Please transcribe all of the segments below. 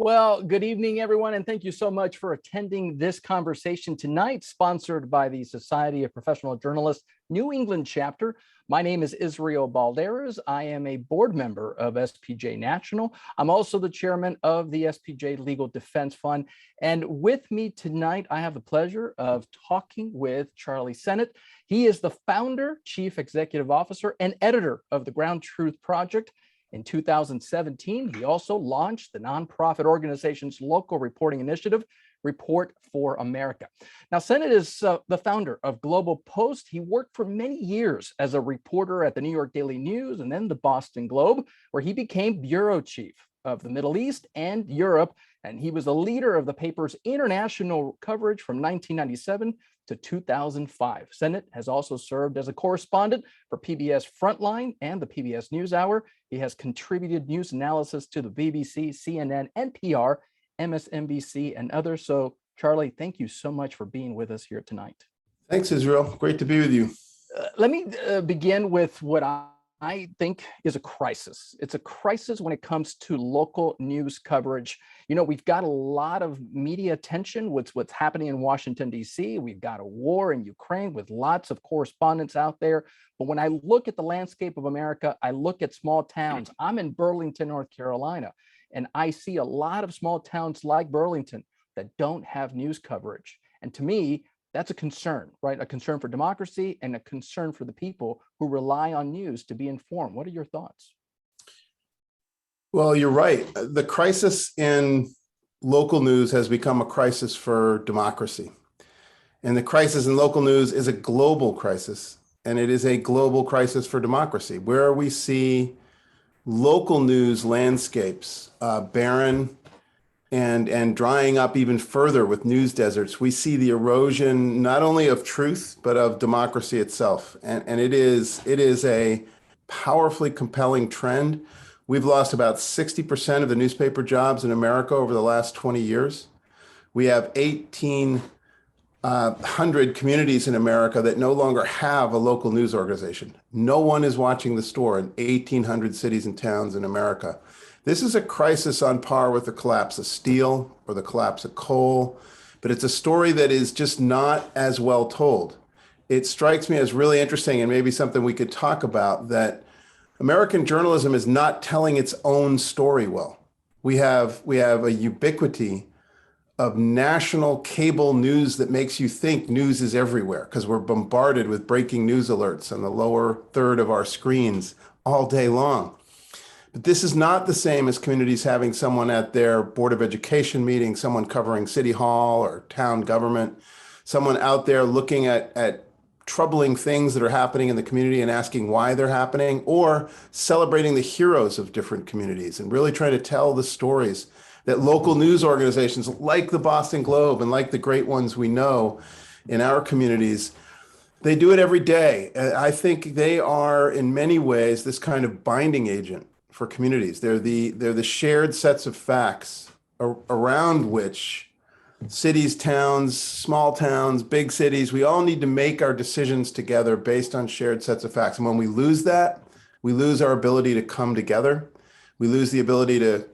Well, good evening, everyone, and thank you so much for attending this conversation tonight, sponsored by the Society of Professional Journalists New England chapter. My name is Israel Balderas. I am a board member of SPJ National. I'm also the chairman of the SPJ Legal Defense Fund. And with me tonight, I have the pleasure of talking with Charles Sennott. He is the founder, chief executive officer, and editor of the Ground Truth Project. In 2017, he also launched the nonprofit organization's local reporting initiative, Report for America. Now, Sennott is the founder of Global Post. He worked for many years as a reporter at the New York Daily News and then the Boston Globe, where he became bureau chief of the Middle East and Europe. And he was a leader of the paper's international coverage from 1997 to 2005. Sennott has also served as a correspondent for PBS Frontline and the PBS NewsHour. He has contributed news analysis to the BBC, CNN, NPR, MSNBC, and others. So, Charlie, thank you so much for being with us here tonight. Thanks, Israel. Great to be with you. Let me begin with what I think is a crisis. It's a crisis when it comes to local news coverage. You know, we've got a lot of media attention with what's happening in Washington, D.C. We've got a war in Ukraine with lots of correspondents out there. But when I look at the landscape of America, I look at small towns. I'm in Burlington, North Carolina, and I see a lot of small towns like Burlington that don't have news coverage. And to me, that's a concern, right? A concern for democracy and a concern for the people who rely on news to be informed. What are your thoughts? Well, you're right. The crisis in local news has become a crisis for democracy. And the crisis in local news is a global crisis, and it is a global crisis for democracy, where we see local news landscapes barren and drying up even further with news deserts. We see the erosion not only of truth, but of democracy itself. And it is a powerfully compelling trend. We've lost about 60% of the newspaper jobs in America over the last 20 years. We have 1,800 communities in America that no longer have a local news organization. No one is watching the store in 1,800 cities and towns in America. This is a crisis on par with the collapse of steel or the collapse of coal, but it's a story that is just not as well told. It strikes me as really interesting, and maybe something we could talk about, that American journalism is not telling its own story well. We have a ubiquity of national cable news that makes you think news is everywhere, because we're bombarded with breaking news alerts on the lower third of our screens all day long. But this is not the same as communities having someone at their Board of Education meeting, someone covering City Hall or town government, someone out there looking at troubling things that are happening in the community and asking why they're happening, or celebrating the heroes of different communities and really trying to tell the stories that local news organizations like the Boston Globe and like the great ones we know in our communities, they do it every day. I think they are in many ways this kind of binding agent for communities. They're the shared sets of facts around which cities, towns, small towns, big cities, we all need to make our decisions together based on shared sets of facts. And when we lose that, we lose our ability to come together. We lose the ability to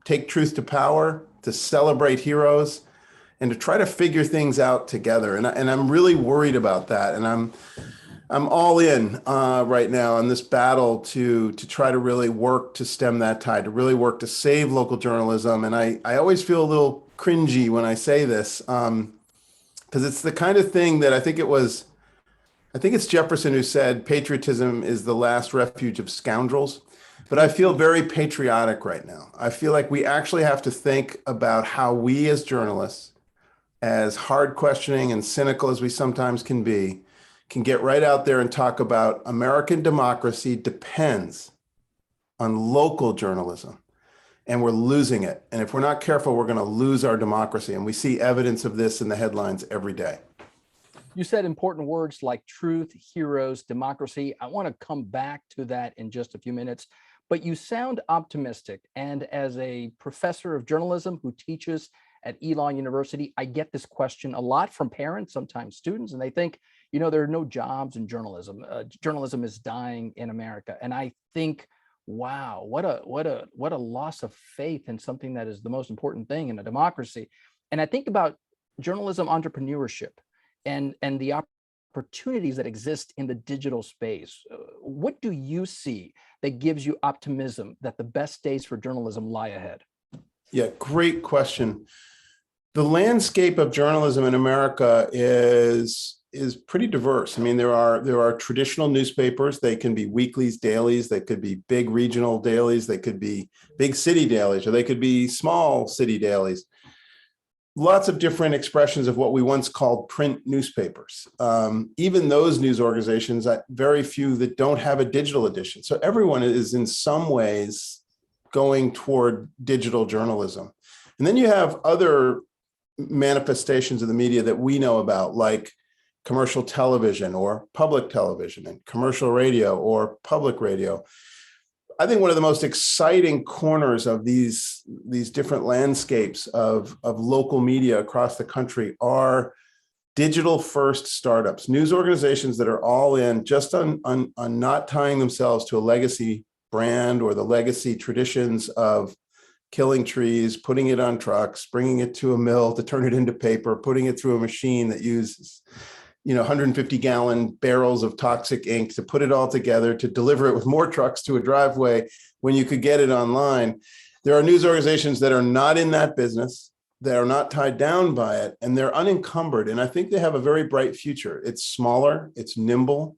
take truth to power, to celebrate heroes, and to try to figure things out together. And I'm really worried about that. And I'm all in right now on this battle to try to really work to stem that tide, to really work to save local journalism. And I always feel a little cringy when I say this, because it's the kind of thing that I think it's Jefferson who said patriotism is the last refuge of scoundrels. But I feel very patriotic right now. I feel like we actually have to think about how we as journalists, as hard questioning and cynical as we sometimes can be, can get right out there and talk about American democracy depends on local journalism, and we're losing it. And if we're not careful, we're going to lose our democracy. And we see evidence of this in the headlines every day. You said important words like truth, heroes, democracy. I want to come back to that in just a few minutes, but you sound optimistic. And as a professor of journalism who teaches at Elon University, I get this question a lot from parents, sometimes students, and they think, you know, there are no jobs in journalism. Journalism is dying in America. And I think Wow, what a loss of faith in something that is the most important thing in a democracy. And I think about journalism entrepreneurship and the opportunities that exist in the digital space. What do you see that gives you optimism that the best days for journalism lie ahead? Yeah, great question. The landscape of journalism in America is pretty diverse. I mean, there are traditional newspapers. They can be weeklies, dailies. They could be big regional dailies. They could be big city dailies, or they could be small city dailies. Lots of different expressions of what we once called print newspapers. Even those news organizations, very few that don't have a digital edition. So everyone is in some ways going toward digital journalism. And then you have other manifestations of the media that we know about, like commercial television or public television, and commercial radio or public radio. I think one of the most exciting corners of these different landscapes of local media across the country are digital first startups, news organizations that are all in just on not tying themselves to a legacy brand or the legacy traditions of killing trees, putting it on trucks, bringing it to a mill to turn it into paper, putting it through a machine that uses 150-gallon barrels of toxic ink to put it all together to deliver it with more trucks to a driveway when you could get it online. There are news organizations that are not in that business, that are not tied down by it, and they're unencumbered. And I think they have a very bright future. It's smaller, it's nimble,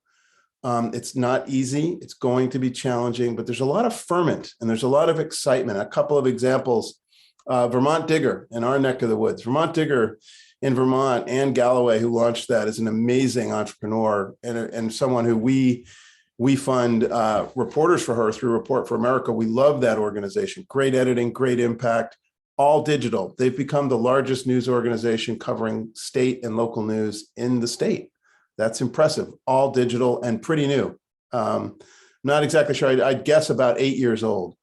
it's not easy, it's going to be challenging, but there's a lot of ferment and there's a lot of excitement. A couple of examples, Vermont Digger in our neck of the woods. Vermont Digger in Vermont, Ann Galloway, who launched that, is an amazing entrepreneur and someone who we fund reporters for her through Report for America. We love that organization. Great editing, great impact, all digital. They've become the largest news organization covering state and local news in the state. That's impressive. All digital and pretty new. Not exactly sure. I'd guess about 8 years old.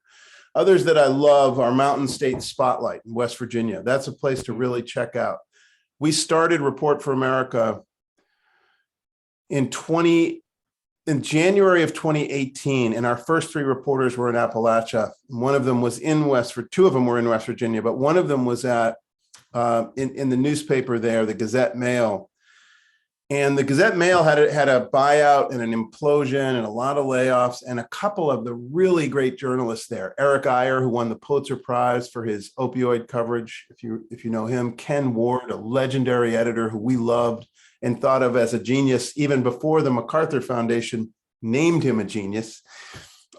Others that I love are Mountain State Spotlight in West Virginia. That's a place to really check out. We started Report for America in January of 2018, and our first 3 reporters were in Appalachia. One of them was two of them were in West Virginia, but one of them was in the newspaper there, the Gazette Mail. And the Gazette Mail had a buyout and an implosion and a lot of layoffs, and a couple of the really great journalists there. Eric Iyer, who won the Pulitzer Prize for his opioid coverage, if you know him. Ken Ward, a legendary editor who we loved and thought of as a genius even before the MacArthur Foundation named him a genius.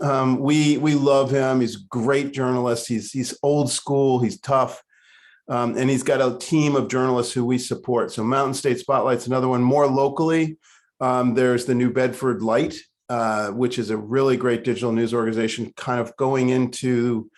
We love him. He's a great journalist. He's old school. He's tough. And he's got a team of journalists who we support. So Mountain State Spotlight's another one. More locally, there's the New Bedford Light, which is a really great digital news organization, kind of going into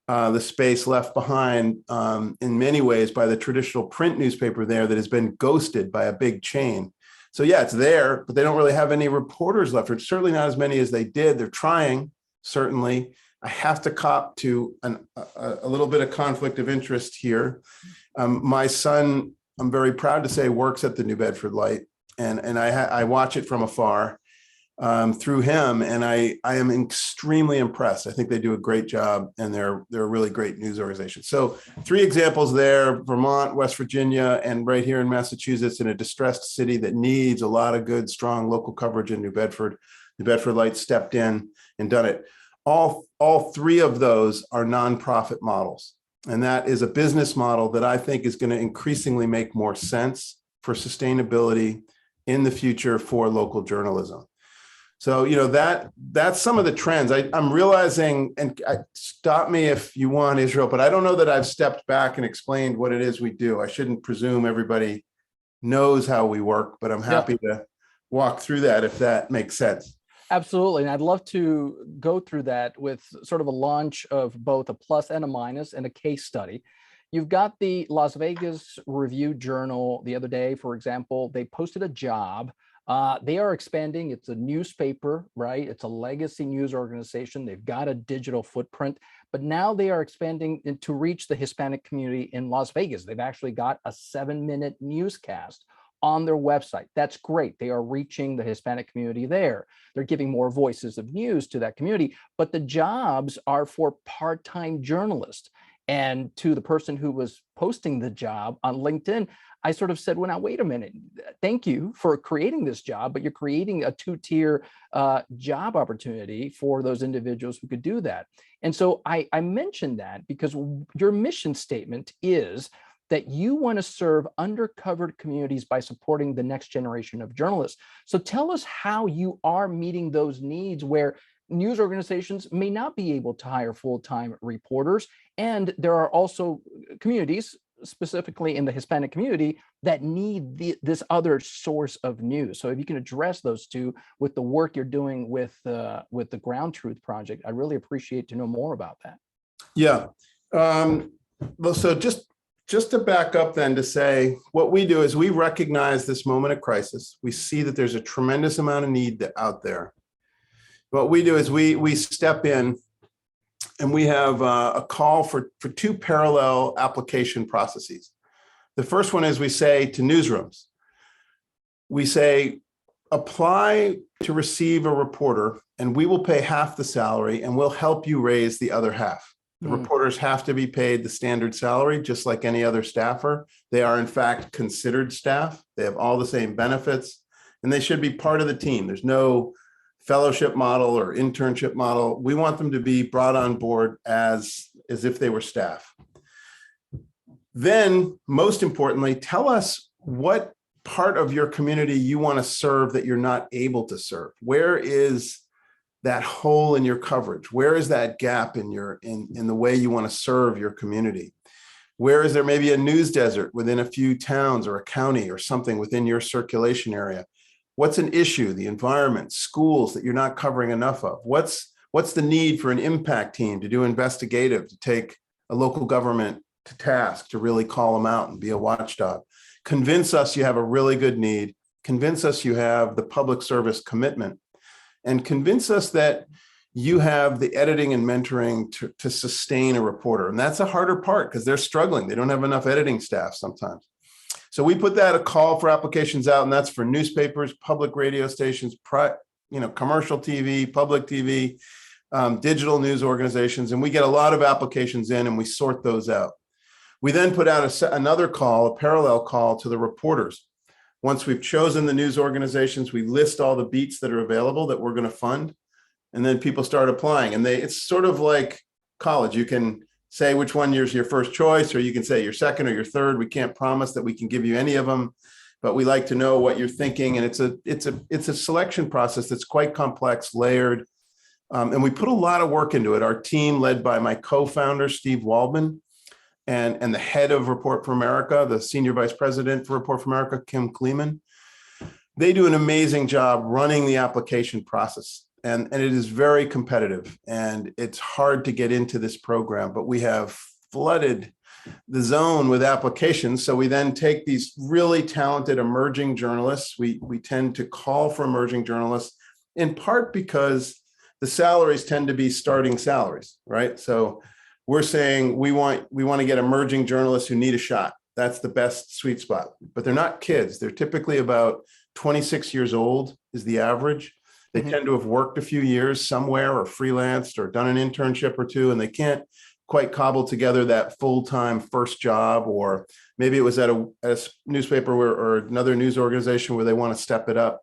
the space left behind in many ways by the traditional print newspaper there that has been ghosted by a big chain. So yeah, it's there, but they don't really have any reporters left, or certainly not as many as they did. They're trying, certainly. I have to cop to a little bit of conflict of interest here. My son, I'm very proud to say, works at the New Bedford Light, and I watch it from afar through him, and I am extremely impressed. I think they do a great job, and they're a really great news organization. So 3 examples there: Vermont, West Virginia, and right here in Massachusetts, in a distressed city that needs a lot of good, strong local coverage in New Bedford. New Bedford Light stepped in and done it. All 3 of those are nonprofit models. And that is a business model that I think is going to increasingly make more sense for sustainability in the future for local journalism. So, that's some of the trends. I'm realizing, and stop me if you want, Israel, but I don't know that I've stepped back and explained what it is we do. I shouldn't presume everybody knows how we work, but I'm happy to walk through that if that makes sense. Absolutely. And I'd love to go through that with sort of a launch of both a plus and a minus and a case study. You've got the Las Vegas Review-Journal the other day, for example. They posted a job. They are expanding. It's a newspaper, right? It's a legacy news organization. They've got a digital footprint, but now they are expanding to reach the Hispanic community in Las Vegas. They've actually got a 7-minute newscast on their website. That's great. They are reaching the Hispanic community there. They're giving more voices of news to that community, but the jobs are for part-time journalists. And to the person who was posting the job on LinkedIn, I sort of said, well, now, wait a minute. Thank you for creating this job, but you're creating a two-tier job opportunity for those individuals who could do that. And so I mentioned that because your mission statement is that you want to serve undercovered communities by supporting the next generation of journalists. So tell us how you are meeting those needs where news organizations may not be able to hire full-time reporters. And there are also communities, specifically in the Hispanic community, that need this other source of news. So if you can address those two with the work you're doing with the Ground Truth Project, I'd really appreciate to know more about that. Yeah. Well, so just to back up then to say what we do is we recognize this moment of crisis. We see that there's a tremendous amount of need out there. What we do is we step in and we have a call for two parallel application processes. The first one is we say to newsrooms, we say, apply to receive a reporter and we will pay half the salary and we'll help you raise the other half. The reporters have to be paid the standard salary, just like any other staffer. They are in fact considered staff. They have all the same benefits and they should be part of the team. There's no fellowship model or internship model. We want them to be brought on board as if they were staff. Then, most importantly, tell us what part of your community you want to serve that you're not able to serve. Where is that hole in your coverage? Where is that gap in the way you want to serve your community? Where is there maybe a news desert within a few towns or a county or something within your circulation area? What's an issue, the environment, schools that you're not covering enough of? What's the need for an impact team to do investigative, to take a local government to task, to really call them out and be a watchdog? Convince us you have a really good need. Convince us you have the public service commitment. And convince us that you have the editing and mentoring to sustain a reporter. And that's a harder part because they're struggling. They don't have enough editing staff sometimes. So we put that a call for applications out, and that's for newspapers, public radio stations, commercial TV, public TV, digital news organizations. And we get a lot of applications in and we sort those out. We then put out another call, a parallel call to the reporters. Once we've chosen the news organizations, we list all the beats that are available that we're going to fund. And then people start applying. And it's sort of like college. You can say which one is your first choice, or you can say your second or your third. We can't promise that we can give you any of them, but we like to know what you're thinking. And it's a selection process that's quite complex, layered. And we put a lot of work into it. Our team, led by my co-founder, Steve Waldman, and the head of Report for America, the senior vice president for Report for America, Kim Kleeman, they do an amazing job running the application process. And it is very competitive and it's hard to get into this program, but we have flooded the zone with applications. So we then take these really talented emerging journalists. We tend to call for emerging journalists in part because the salaries tend to be starting salaries, right? So we're saying we want to get emerging journalists who need a shot. That's the best sweet spot, but they're not kids. They're typically about 26 years old is the average. They tend to have worked a few years somewhere or freelanced or done an internship or two, and they can't quite cobble together that full-time first job, or maybe it was at a newspaper or another news organization where they want to step it up.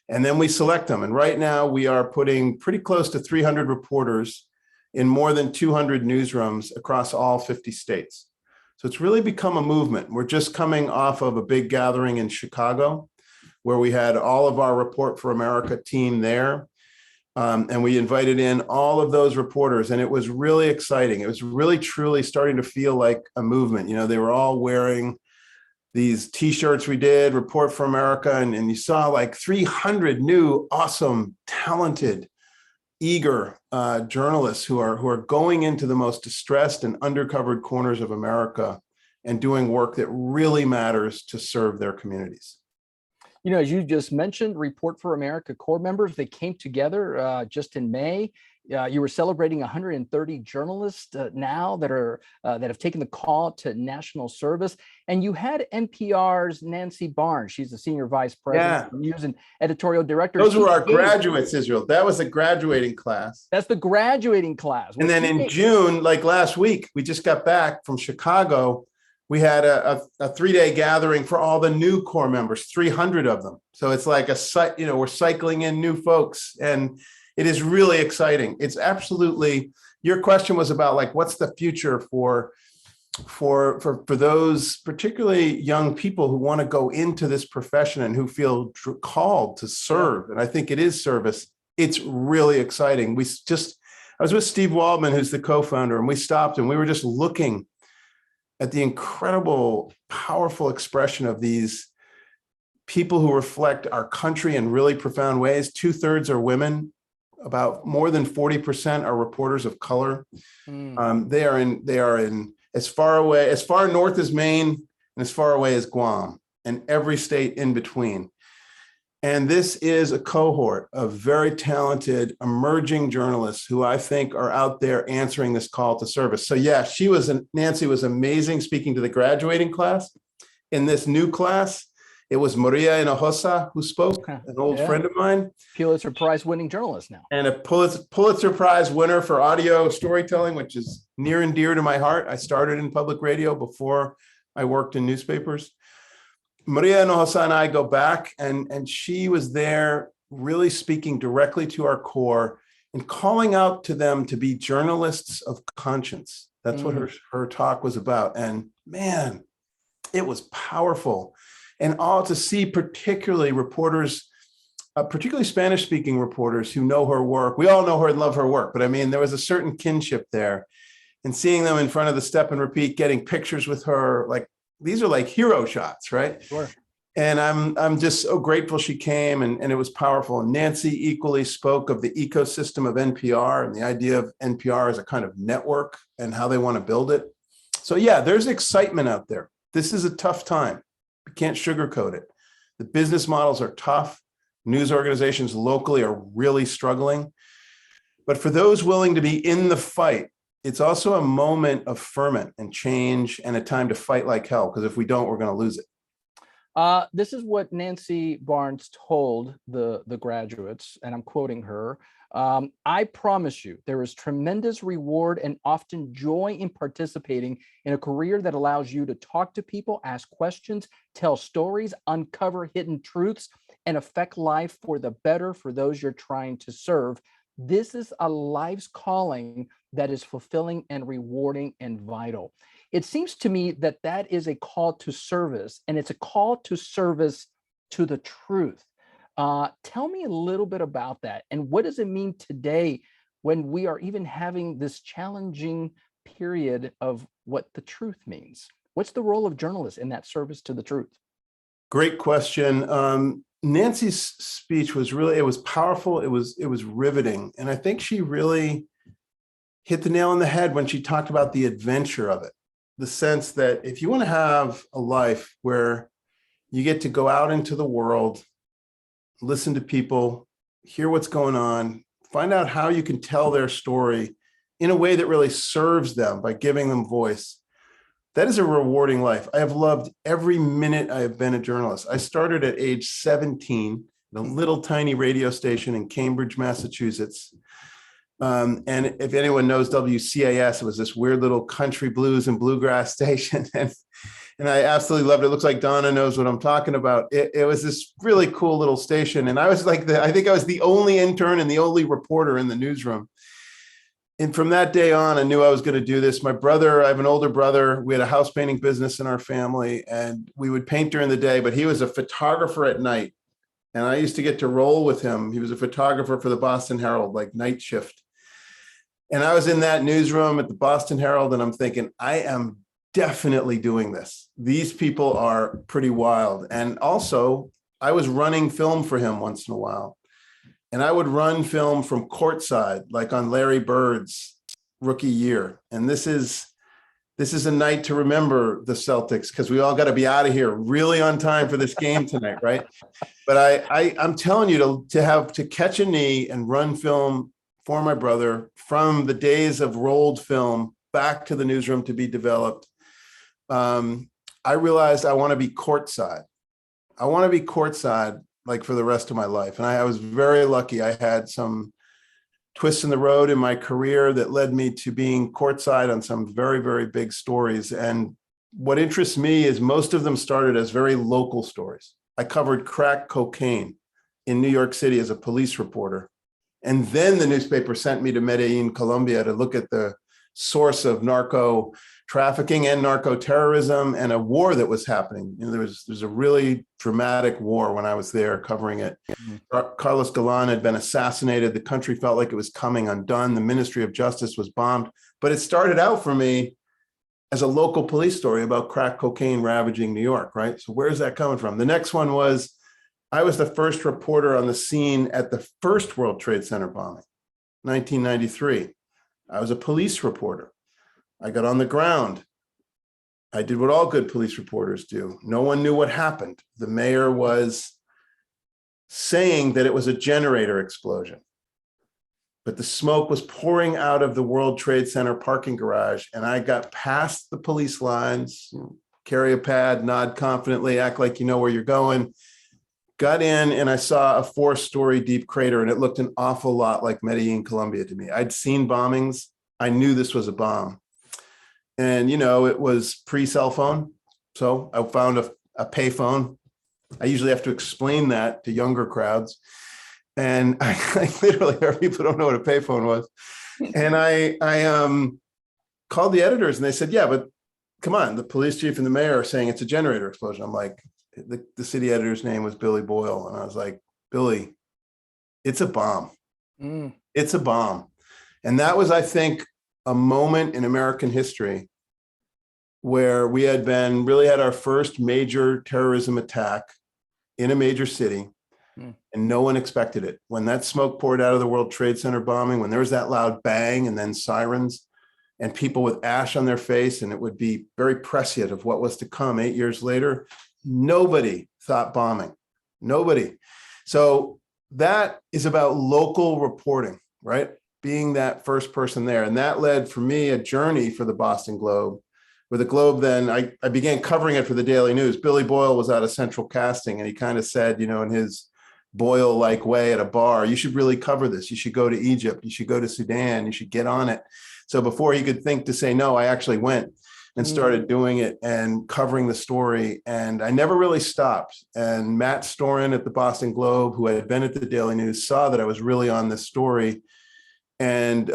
And then we select them. And right now we are putting pretty close to 300 reporters in more than 200 newsrooms across all 50 states. So it's really become a movement. We're just coming off of a big gathering in Chicago, where we had all of our Report for America team there. And we invited in all of those reporters, and it was really exciting. It was really, truly starting to feel like a movement. You know, they were all wearing these T-shirts we did, Report for America, and you saw like 300 new, awesome, talented, eager journalists who are going into the most distressed and undercovered corners of America and doing work that really matters to serve their communities. You know, as you just mentioned, Report for America core members, they came together just in May, You were celebrating 130 journalists now that have taken the call to national service, and you had NPR's Nancy Barnes. She's the senior vice president, news and editorial director. Those were our graduates, Israel. That was the graduating class. That's the graduating class. And then in June, like last week, we just got back from Chicago. We had a 3-day gathering for all the new core members, 300 of them. So it's like we're cycling in new folks, and it is really exciting. It's absolutely, your question was about like, what's the future for those particularly young people who want to go into this profession and who feel called to serve. And I think it is service. It's really exciting. I was with Steve Waldman, who's the co-founder, and we stopped and we were just looking at the incredible, powerful expression of these people who reflect our country in really profound ways. 2/3 are women. About more than 40% are reporters of color. They are in as far north as Maine and as far away as Guam, and every state in between. And this is a cohort of very talented emerging journalists who I think are out there answering this call to service. So yeah, Nancy was amazing speaking to the graduating class. In this new class, it was Maria Hinojosa who spoke, an old friend of mine. Pulitzer Prize winning journalist now. And a Pulitzer Prize winner for audio storytelling, which is near and dear to my heart. I started in public radio before I worked in newspapers. Maria Hinojosa and I go back, and she was there really speaking directly to our core and calling out to them to be journalists of conscience. That's what her talk was about. And man, it was powerful. And all to see particularly reporters, particularly Spanish-speaking reporters who know her work. We all know her and love her work, but I mean, there was a certain kinship there. And seeing them in front of the Step and Repeat, getting pictures with her, like these are like hero shots, right? Sure. And I'm just so grateful she came, and it was powerful. And Nancy equally spoke of the ecosystem of NPR and the idea of NPR as a kind of network and how they want to build it. So yeah, there's excitement out there. This is a tough time. We can't sugarcoat it. The business models are tough. News organizations locally are really struggling. But for those willing to be in the fight, it's also a moment of ferment and change and a time to fight like hell, because if we don't, we're going to lose it. This is what Nancy Barnes told the graduates, and I'm quoting her. I promise you, there is tremendous reward and often joy in participating in a career that allows you to talk to people, ask questions, tell stories, uncover hidden truths, and affect life for the better for those you're trying to serve. This is a life's calling that is fulfilling and rewarding and vital. It seems to me that that is a call to service, and it's a call to service to the truth. Tell me a little bit about that. And what does it mean today when we are even having this challenging period of what the truth means? What's the role of journalists in that service to the truth? Great question. Nancy's speech was really, it was powerful. It was riveting. And I think she really hit the nail on the head when she talked about the adventure of it. The sense that if you want to have a life where you get to go out into the world, listen to people, hear what's going on, find out how you can tell their story in a way that really serves them by giving them voice. That is a rewarding life. I have loved every minute I have been a journalist. I started at age 17 at a little tiny radio station in Cambridge, Massachusetts. And if anyone knows WCAS, it was this weird little country blues and bluegrass station. And I absolutely loved it. It looks like Donna knows what I'm talking about. It was this really cool little station. And I was like, I think I was the only intern and the only reporter in the newsroom. And from that day on, I knew I was going to do this. My brother, I have an older brother. We had a house painting business in our family, and we would paint during the day, but he was a photographer at night. And I used to get to roll with him. He was a photographer for the Boston Herald, like night shift. And I was in that newsroom at the Boston Herald, and I'm thinking, I am definitely doing this. These people are pretty wild. And also, I was running film for him once in a while. And I would run film from courtside, like on Larry Bird's rookie year. And this is a night to remember the Celtics, because we all got to be out of here really on time for this game tonight, right? But I'm telling you, to catch a knee and run film for my brother from the days of rolled film back to the newsroom to be developed. I realized I want to be courtside. I want to be courtside like for the rest of my life. And I was very lucky. I had some twists in the road in my career that led me to being courtside on some very, very big stories. And what interests me is most of them started as very local stories. I covered crack cocaine in New York City as a police reporter. And then the newspaper sent me to Medellin, Colombia to look at the source of narco trafficking and narco terrorism and a war that was happening. You know, there's a really dramatic war when I was there covering it. Carlos Galan had been assassinated. The country felt like it was coming undone. The Ministry of Justice was bombed. But it started out for me as a local police story about crack cocaine ravaging New York, right? So where's that coming from? The next one was, I was the first reporter on the scene at the first World Trade Center bombing, 1993. I was a police reporter. I got on the ground. I did what all good police reporters do. No one knew what happened. The mayor was saying that it was a generator explosion, but the smoke was pouring out of the World Trade Center parking garage, and I got past the police lines, carry a pad, nod confidently, act like you know where you're going, got in, and I saw a 4-story deep crater, and it looked an awful lot like Medellin, Colombia to me. I'd seen bombings. I knew this was a bomb. And, you know, it was pre-cell phone. So I found a pay phone. I usually have to explain that to younger crowds. And I literally, people don't know what a pay phone was. And I called the editors and they said, yeah, but come on, the police chief and the mayor are saying it's a generator explosion. I'm like, the city editor's name was Billy Boyle. And I was like, Billy, it's a bomb. It's a bomb. And that was, I think, a moment in American history where we had really had our first major terrorism attack in a major city, and no one expected it. When that smoke poured out of the World Trade Center bombing, when there was that loud bang and then sirens and people with ash on their face, and it would be very prescient of what was to come 8 years later, nobody thought bombing, nobody. So that is about local reporting, right? Being that first person there. And that led for me a journey for the Boston Globe. With the Globe, then I began covering it for the Daily News. Billy Boyle was out of Central Casting, and he kind of said, you know, in his Boyle-like way at a bar, you should really cover this. You should go to Egypt. You should go to Sudan. You should get on it. So before he could think to say no, I actually went and started doing it and covering the story. And I never really stopped. And Matt Storin at the Boston Globe, who had been at the Daily News, saw that I was really on this story. And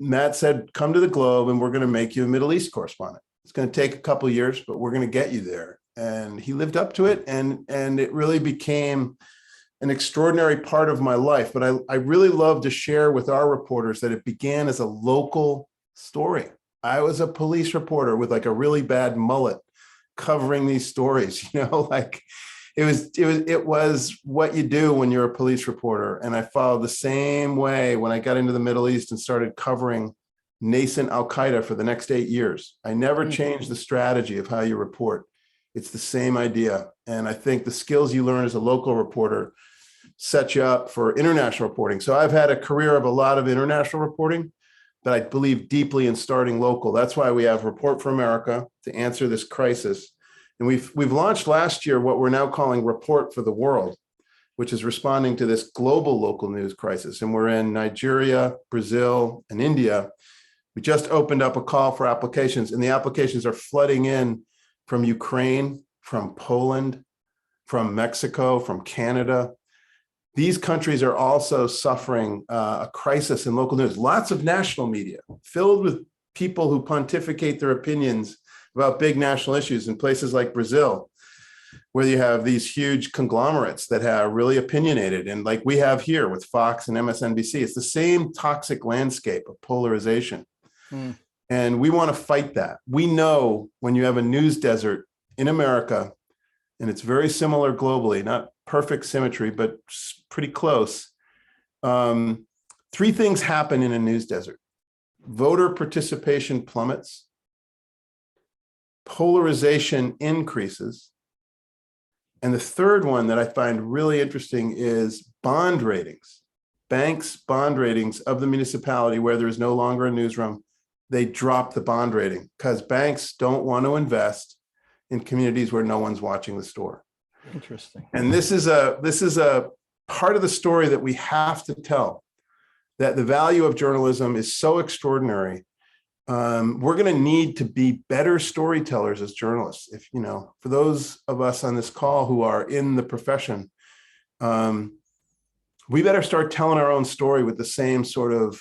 Matt said, come to the Globe and we're going to make you a Middle East correspondent. It's going to take a couple of years, but we're going to get you there. And he lived up to it. And it really became an extraordinary part of my life. But I really love to share with our reporters that it began as a local story. I was a police reporter with like a really bad mullet covering these stories, you know, like it was what you do when you're a police reporter. And I followed the same way when I got into the Middle East and started covering nascent Al-Qaeda for the next 8 years. I never changed the strategy of how you report. It's the same idea. And I think the skills you learn as a local reporter set you up for international reporting. So I've had a career of a lot of international reporting, but I believe deeply in starting local. That's why we have Report for America to answer this crisis. And we've launched last year what we're now calling Report for the World, which is responding to this global local news crisis. And we're in Nigeria, Brazil, and India. We just opened up a call for applications, and the applications are flooding in from Ukraine, from Poland, from Mexico, from Canada. These countries are also suffering a crisis in local news. Lots of national media filled with people who pontificate their opinions about big national issues in places like Brazil, where you have these huge conglomerates that are really opinionated. And like we have here with Fox and MSNBC, it's the same toxic landscape of polarization. And we want to fight that. We know when you have a news desert in America, and it's very similar globally, not perfect symmetry, but pretty close. 3 things happen in a news desert. Voter participation plummets, polarization increases, and the third one that I find really interesting is bond ratings banks' bond ratings of the municipality where there is no longer a newsroom, they drop the bond rating because banks don't want to invest in communities where no one's watching the store. Interesting. And this is a part of the story that we have to tell, that the value of journalism is so extraordinary. We're going to need to be better storytellers as journalists. If, you know, for those of us on this call who are in the profession, we better start telling our own story with the same sort of,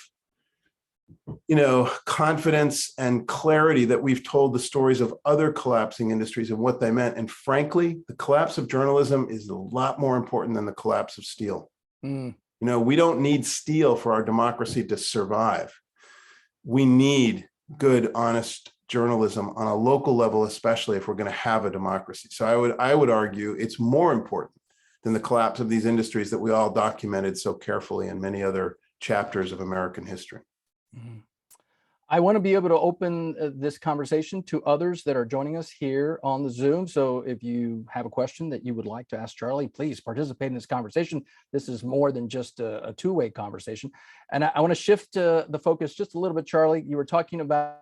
you know, confidence and clarity that we've told the stories of other collapsing industries and what they meant. And frankly, the collapse of journalism is a lot more important than the collapse of steel. You know, we don't need steel for our democracy to survive. We need good, honest journalism on a local level, especially if we're going to have a democracy. So I would argue it's more important than the collapse of these industries that we all documented so carefully in many other chapters of American history. I want to be able to open this conversation to others that are joining us here on the Zoom. So if you have a question that you would like to ask Charlie, please participate in this conversation. This is more than just a two-way conversation. And I want to shift the focus just a little bit, Charlie. You were talking about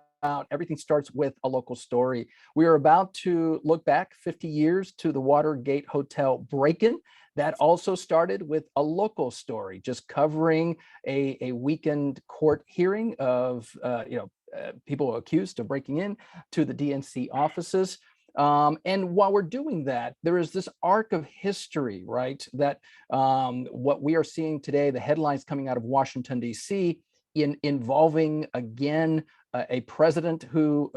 everything starts with a local story. We are about to look back 50 years to the Watergate Hotel break-in. That also started with a local story, just covering a weekend court hearing of people accused of breaking in to the DNC offices. And while we're doing that, there is this arc of history, right? That what we are seeing today, the headlines coming out of Washington, D.C., involving, again, a president who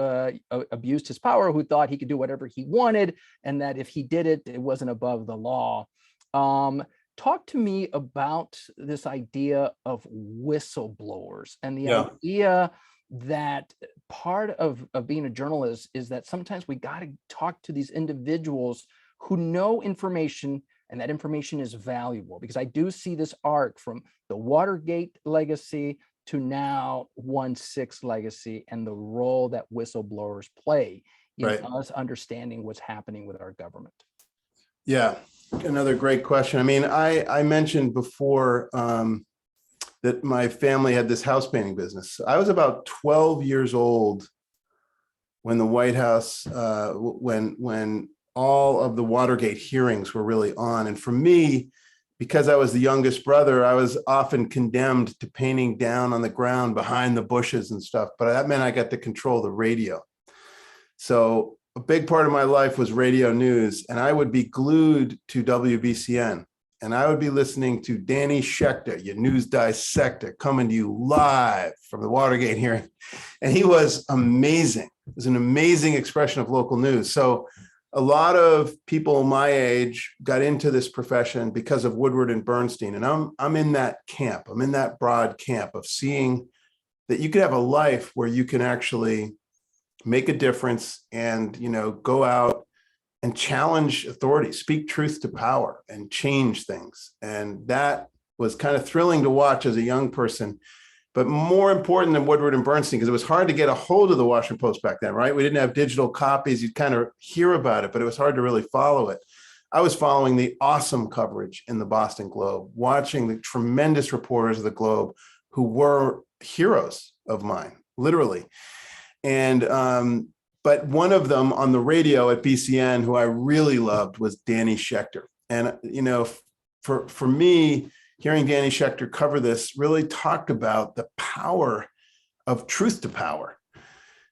abused his power, who thought he could do whatever he wanted, and that if he did it, it wasn't above the law. Talk to me about this idea of whistleblowers and the idea that part of being a journalist is that sometimes we got to talk to these individuals who know information, and that information is valuable, because I do see this arc from the Watergate legacy to now 1/6 legacy and the role that whistleblowers play in us understanding what's happening with our government. Yeah, another great question. I mean, I mentioned before that my family had this house painting business. I was about 12 years old when the White House, when all of the Watergate hearings were really on. And for me, because I was the youngest brother, I was often condemned to painting down on the ground behind the bushes and stuff, but that meant I got to control the radio. So a big part of my life was radio news, and I would be glued to WBCN, and I would be listening to Danny Schechter, your news dissector, coming to you live from the Watergate hearing. And he was amazing. It was an amazing expression of local news. So a lot of people my age got into this profession because of Woodward and Bernstein. And I'm in that camp. I'm in that broad camp of seeing that you could have a life where you can actually make a difference and, you know, go out and challenge authority, speak truth to power and change things. And that was kind of thrilling to watch as a young person. But more important than Woodward and Bernstein, because it was hard to get a hold of the Washington Post back then, right? We didn't have digital copies. You'd kind of hear about it, but it was hard to really follow it. I was following the awesome coverage in the Boston Globe, watching the tremendous reporters of the Globe who were heroes of mine, literally. And but one of them on the radio at BCN, who I really loved, was Danny Schechter. And, you know, for me, hearing Danny Schechter cover this really talked about the power of truth to power.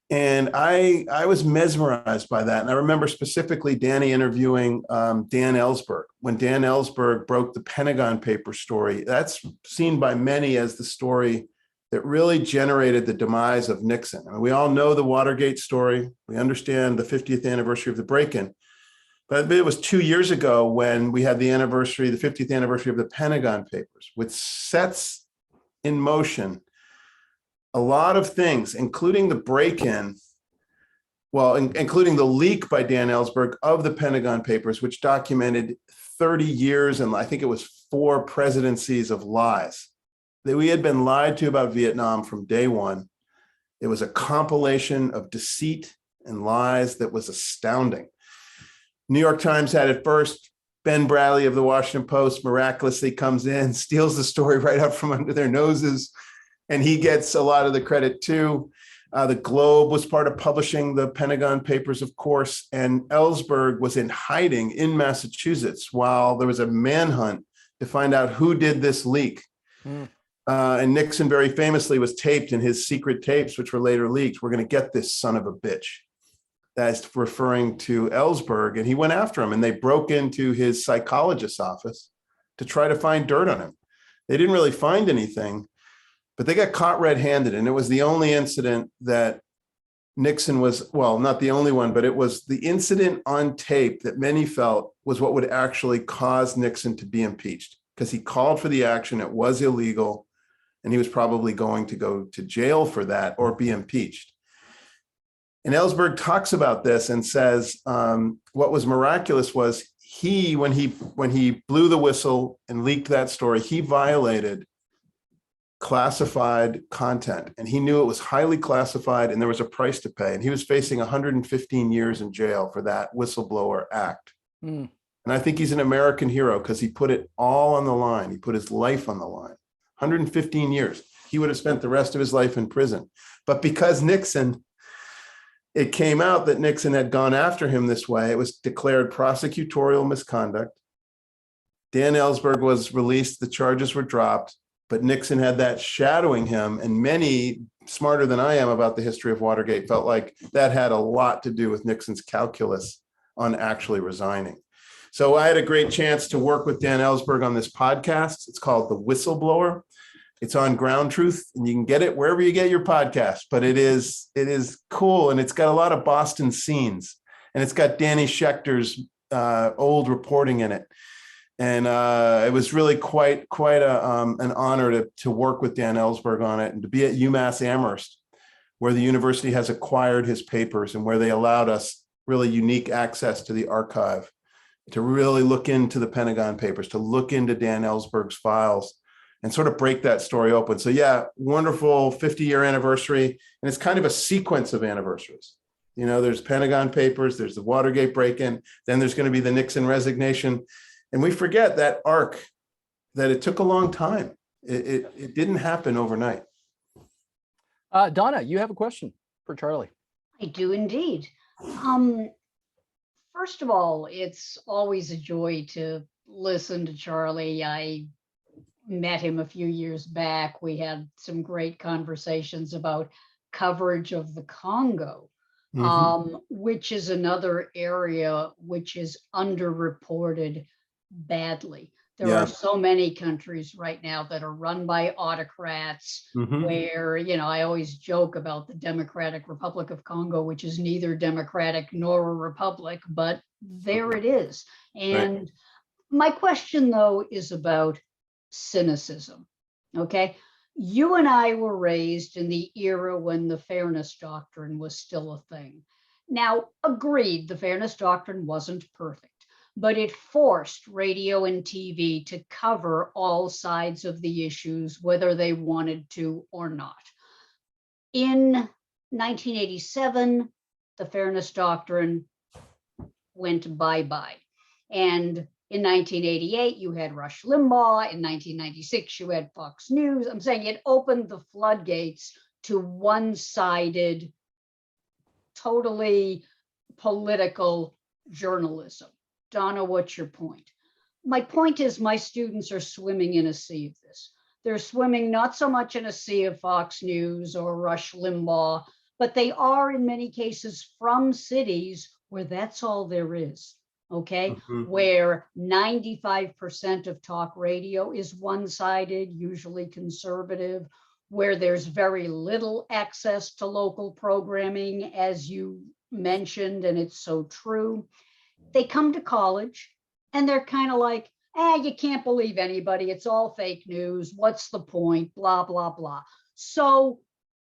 And I was mesmerized by that. And I remember specifically Danny interviewing Dan Ellsberg. When Dan Ellsberg broke the Pentagon Papers story, that's seen by many as the story that really generated the demise of Nixon. I mean, we all know the Watergate story. We understand the 50th anniversary of the break-in. But it was 2 years ago when we had the 50th anniversary of the Pentagon Papers, which sets in motion a lot of things, including the break-in, well, including the leak by Dan Ellsberg of the Pentagon Papers, which documented 30 years and I think it was 4 presidencies of lies. That we had been lied to about Vietnam from day one. It was a compilation of deceit and lies that was astounding. New York Times had it first. Ben Bradley of the Washington Post miraculously comes in, steals the story right out from under their noses, and he gets a lot of the credit too. The Globe was part of publishing the Pentagon Papers, of course, and Ellsberg was in hiding in Massachusetts while there was a manhunt to find out who did this leak. And Nixon very famously was taped in his secret tapes, which were later leaked. We're going to get this son of a bitch. That's referring to Ellsberg, and he went after him, and they broke into his psychologist's office to try to find dirt on him. They didn't really find anything, but they got caught red-handed, and it was the only incident that Nixon was, well, not the only one, but it was the incident on tape that many felt was what would actually cause Nixon to be impeached, because he called for the action. It was illegal, and he was probably going to go to jail for that or be impeached. And Ellsberg talks about this and says what was miraculous was when he blew the whistle and leaked that story, he violated classified content, and he knew it was highly classified and there was a price to pay, and he was facing 115 years in jail for that whistleblower act. And I think he's an American hero because he put it all on the line. He put his life on the line. 115 years. He would have spent the rest of his life in prison. But because it came out that Nixon had gone after him this way, it was declared prosecutorial misconduct. Dan Ellsberg was released, the charges were dropped, but Nixon had that shadowing him, and many, smarter than I am about the history of Watergate, felt like that had a lot to do with Nixon's calculus on actually resigning. So I had a great chance to work with Dan Ellsberg on this podcast. It's called The Whistleblower. It's on Ground Truth, and you can get it wherever you get your podcast, but it is cool, and it's got a lot of Boston scenes, and it's got Danny Schechter's old reporting in it. And it was really quite an honor to work with Dan Ellsberg on it, and to be at UMass Amherst, where the university has acquired his papers and where they allowed us really unique access to the archive, to really look into the Pentagon Papers, to look into Dan Ellsberg's files and sort of break that story open. So yeah, wonderful 50-year anniversary. And it's kind of a sequence of anniversaries. You know, there's Pentagon Papers, there's the Watergate break-in, then there's going to be the Nixon resignation. And we forget that arc, that it took a long time. It didn't happen overnight. Donna, you have a question for Charlie. I do indeed. First of all, it's always a joy to listen to Charlie. I met him a few years back. We had some great conversations about coverage of the Congo, which is another area which is underreported badly. There are so many countries right now that are run by autocrats where, you know, I always joke about the Democratic Republic of Congo, which is neither democratic nor a republic, but there it is. And my question, though, is about cynicism. Okay. You and I were raised in the era when the Fairness Doctrine was still a thing. Now, agreed, the Fairness Doctrine wasn't perfect, but it forced radio and TV to cover all sides of the issues, whether they wanted to or not. In 1987, the Fairness Doctrine went bye-bye. And in 1988, you had Rush Limbaugh. In 1996, you had Fox News. I'm saying it opened the floodgates to one-sided, totally political journalism. Donna, what's your point? My point is my students are swimming in a sea of this. They're swimming not so much in a sea of Fox News or Rush Limbaugh, but they are in many cases from cities where that's all there is. Okay, where 95% of talk radio is one-sided, usually conservative, where there's very little access to local programming, as you mentioned, and it's so true. They come to college and they're kind of like, you can't believe anybody. It's all fake news. What's the point? Blah, blah, blah. So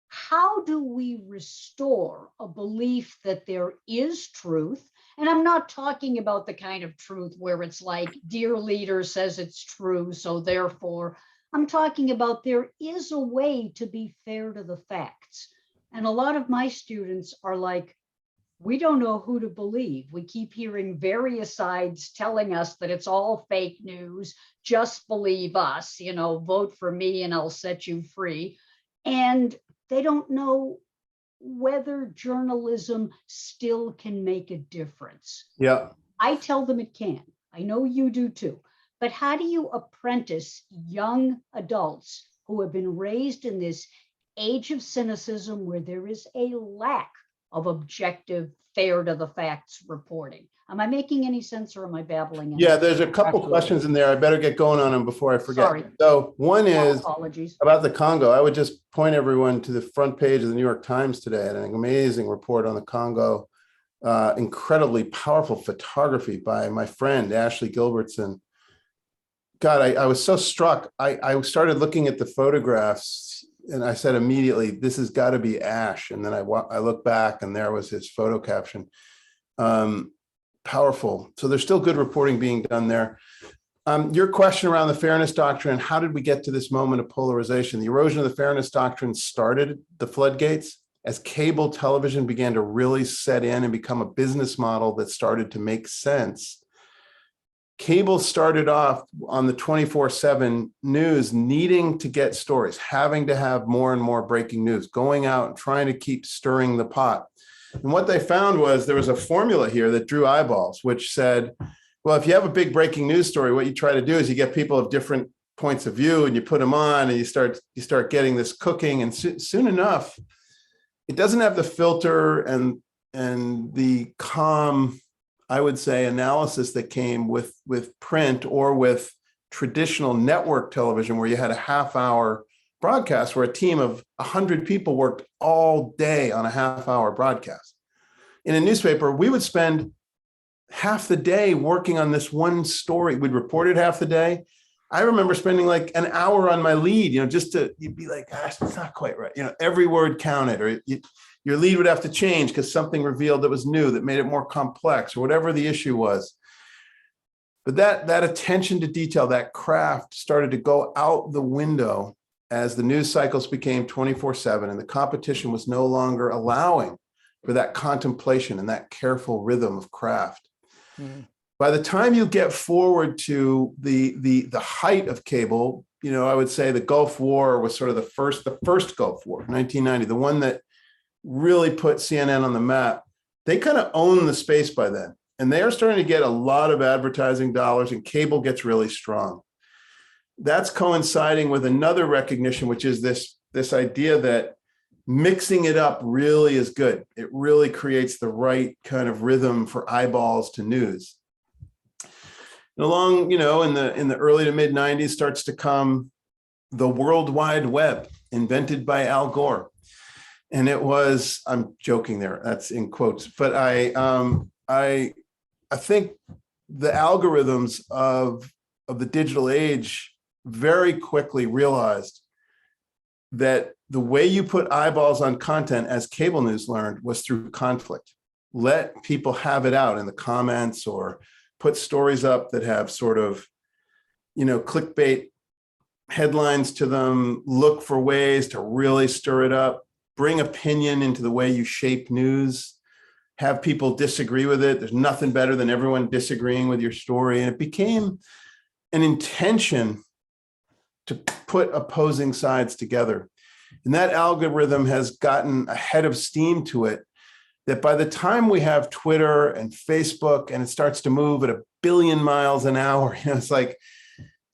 how do we restore a belief that there is truth? And I'm not talking about the kind of truth where it's like, dear leader says it's true, so therefore, I'm talking about there is a way to be fair to the facts. And a lot of my students are like, we don't know who to believe. We keep hearing various sides telling us that it's all fake news. Just believe us, vote for me and I'll set you free. And they don't know whether journalism still can make a difference. Yeah. I tell them it can. I know you do too. But how do you apprentice young adults who have been raised in this age of cynicism where there is a lack of objective, fair to the facts reporting? Am I making any sense or am I babbling? Yeah, there's a couple Absolutely. questions in there. I better get going on them before I forget. Sorry. So one is Apologies. about the Congo. I would just point everyone to the front page of the New York Times today, an amazing report on the Congo. Incredibly powerful photography by my friend, Ashley Gilbertson. God, I was so struck. I started looking at the photographs and I said immediately, this has got to be Ash. And then I looked back and there was his photo caption. Powerful. So there's still good reporting being done there. Your question around the fairness doctrine, how did we get to this moment of polarization? The erosion of the fairness doctrine started the floodgates as cable television began to really set in and become a business model that started to make sense. Cable started off on the 24/7 news, needing to get stories, having to have more and more breaking news, going out and trying to keep stirring the pot. And what they found was there was a formula here that drew eyeballs, which said, well, if you have a big breaking news story, what you try to do is you get people of different points of view and you put them on and you start getting this cooking. And soon enough, it doesn't have the filter and the calm, I would say, analysis that came with print or with traditional network television, where you had a half-hour broadcast where a team of 100 people worked all day on a half-hour broadcast. In a newspaper, we would spend half the day working on this one story. We'd report it half the day. I remember spending like an hour on my lead, you'd be like, gosh, that's not quite right. Every word counted, or your lead would have to change because something revealed that was new, that made it more complex, or whatever the issue was. But that attention to detail, that craft started to go out the window as the news cycles became 24/7 and the competition was no longer allowing for that contemplation and that careful rhythm of craft. Mm. By the time you get forward to the height of cable, I would say the Gulf War was sort of the first Gulf War, 1990, the one that really put CNN on the map. They kind of own the space by then, and they are starting to get a lot of advertising dollars, and cable gets really strong. That's coinciding with another recognition, which is this idea that mixing it up really is good. It really creates the right kind of rhythm for eyeballs to news. And along, in the early to mid 90s starts to come the World Wide Web, invented by Al Gore. And it was, I'm joking there, that's in quotes, but I think the algorithms of the digital age very quickly realized that the way you put eyeballs on content, as cable news learned, was through conflict. Let people have it out in the comments, or put stories up that have sort of, clickbait headlines to them, look for ways to really stir it up, bring opinion into the way you shape news, have people disagree with it. There's nothing better than everyone disagreeing with your story. And it became an intention to put opposing sides together. And that algorithm has gotten a head of steam to it, that by the time we have Twitter and Facebook and it starts to move at 1 billion miles an hour, it's like,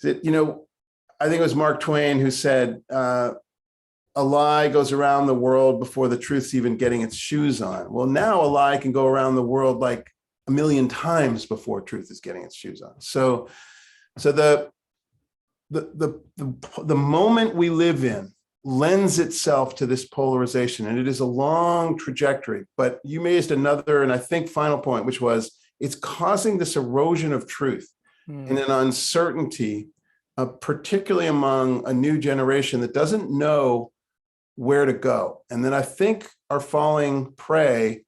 I think it was Mark Twain who said, a lie goes around the world before the truth's even getting its shoes on. Well, now a lie can go around the world like 1 million times before truth is getting its shoes on. So the moment we live in lends itself to this polarization, and it is a long trajectory. But you raised another, and I think final point, which was it's causing this erosion of truth and an uncertainty, particularly among a new generation that doesn't know where to go. And then I think are falling prey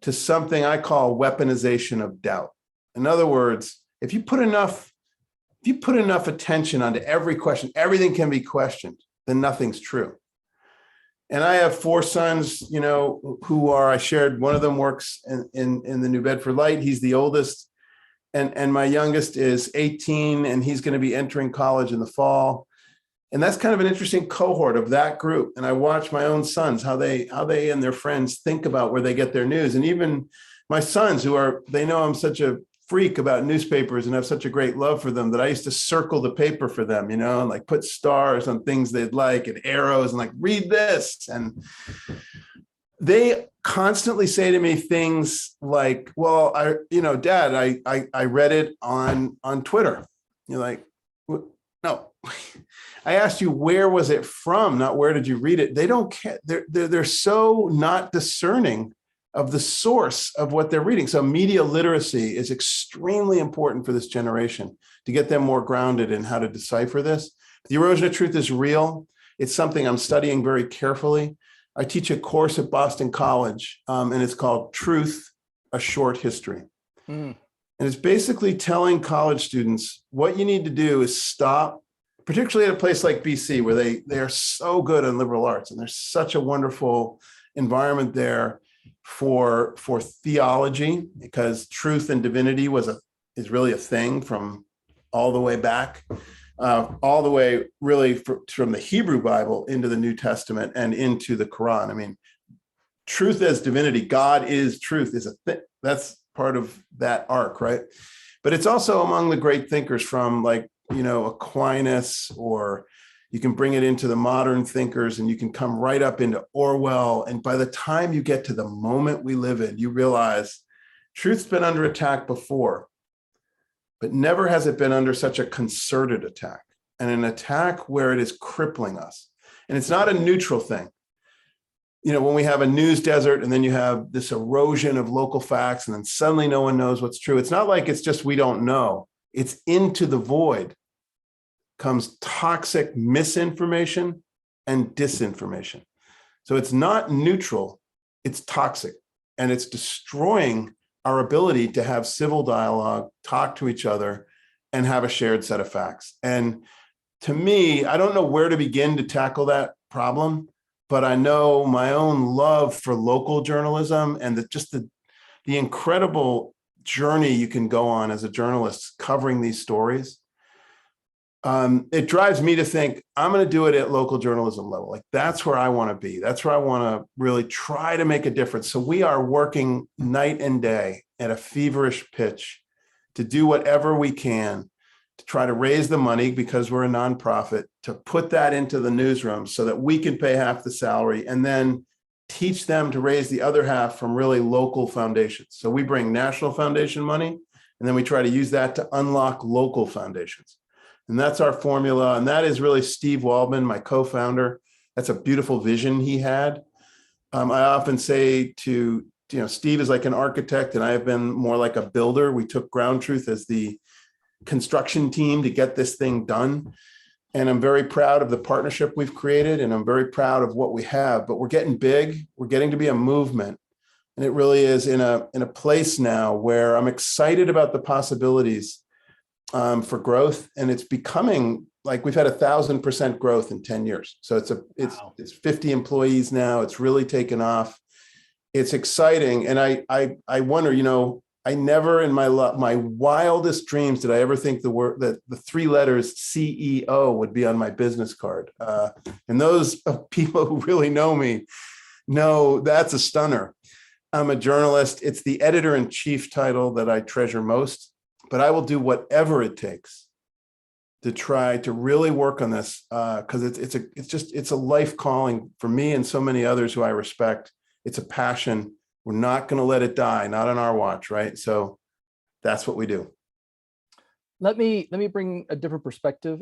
to something I call weaponization of doubt. In other words, if you put enough attention onto every question, everything can be questioned, then nothing's true. And I have four sons, who I shared. One of them works in the New Bedford Light. He's the oldest. And my youngest is 18, and he's going to be entering college in the fall. And that's kind of an interesting cohort of that group. And I watch my own sons, how they and their friends think about where they get their news. And even my sons they know I'm such a freak about newspapers and have such a great love for them that I used to circle the paper for them, and like put stars on things they'd like and arrows and like, read this. And they constantly say to me things like, well, Dad, I read it on Twitter. You're like, no. I asked you, where was it from? Not where did you read it? They don't care. They're so not discerning of the source of what they're reading. So media literacy is extremely important for this generation to get them more grounded in how to decipher this. The erosion of truth is real. It's something I'm studying very carefully. I teach a course at Boston College, and it's called Truth, A Short History. And it's basically telling college students what you need to do is stop, particularly at a place like BC, where they are so good in liberal arts, and there's such a wonderful environment there for theology, because truth and divinity is really a thing from all the way back, all the way really from the Hebrew Bible into the New Testament and into the Quran. I mean, truth as divinity, God is truth, is a thing. That's part of that arc, right? But it's also among the great thinkers from Aquinas, or you can bring it into the modern thinkers, and you can come right up into Orwell. And by the time you get to the moment we live in, you realize truth's been under attack before, but never has it been under such a concerted attack, and an attack where it is crippling us. And it's not a neutral thing. When we have a news desert and then you have this erosion of local facts and then suddenly no one knows what's true. It's not like it's just we don't know. It's into the void comes toxic misinformation and disinformation. So it's not neutral, it's toxic, and it's destroying our ability to have civil dialogue, talk to each other, and have a shared set of facts. And to me, I don't know where to begin to tackle that problem, but I know my own love for local journalism and the incredible journey you can go on as a journalist covering these stories. It drives me to think I'm going to do it at local journalism level. Like, that's where I want to be. That's where I want to really try to make a difference. So we are working night and day at a feverish pitch to do whatever we can to try to raise the money, because we're a nonprofit, to put that into the newsroom so that we can pay half the salary and then teach them to raise the other half from really local foundations. So we bring national foundation money, and then we try to use that to unlock local foundations. And that's our formula. And that is really Steve Waldman, my co-founder. That's a beautiful vision he had. I often say to, Steve is like an architect, and I have been more like a builder. We took Ground Truth as the construction team to get this thing done. And I'm very proud of the partnership we've created, and I'm very proud of what we have, but we're getting big. We're getting to be a movement. And it really is in a place now where I'm excited about the possibilities for growth. And it's becoming like we've had 1,000% growth in 10 years. So it's 50 employees now. It's really taken off. It's exciting. And I wonder, I never in my wildest dreams did I ever think the three letters CEO would be on my business card. And those people who really know me know that's a stunner. I'm a journalist. It's the editor-in-chief title that I treasure most, but I will do whatever it takes to try to really work on this, because it's a life calling for me and so many others who I respect. It's a passion. We're not going to let it die, not on our watch, right? So that's what we do. Let me bring a different perspective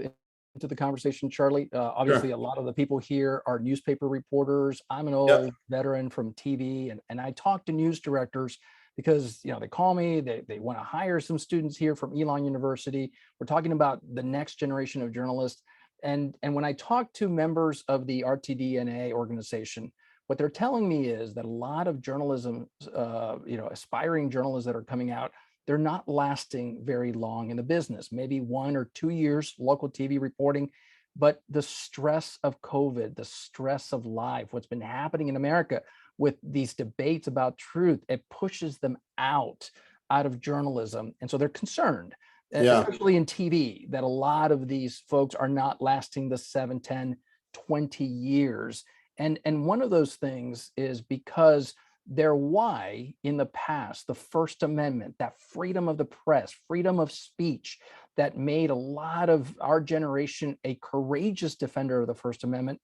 into the conversation, Charlie. Obviously, Sure. A lot of the people here are newspaper reporters. I'm an old veteran from TV, and I talk to news directors because they call me, they want to hire some students here from Elon University. We're talking about the next generation of journalists. And when I talk to members of the RTD-NE organization, what they're telling me is that a lot of journalism, aspiring journalists that are coming out, they're not lasting very long in the business, maybe 1 or 2 years local TV reporting. but the stress of COVID, the stress of life, what's been happening in America with these debates about truth, it pushes them out of journalism. And so they're concerned, Yeah. especially in TV, that a lot of these folks are not lasting the 7, 10, 20 years. And one of those things is because their why in the past, the First Amendment, that freedom of the press, freedom of speech, that made a lot of our generation a courageous defender of the First Amendment,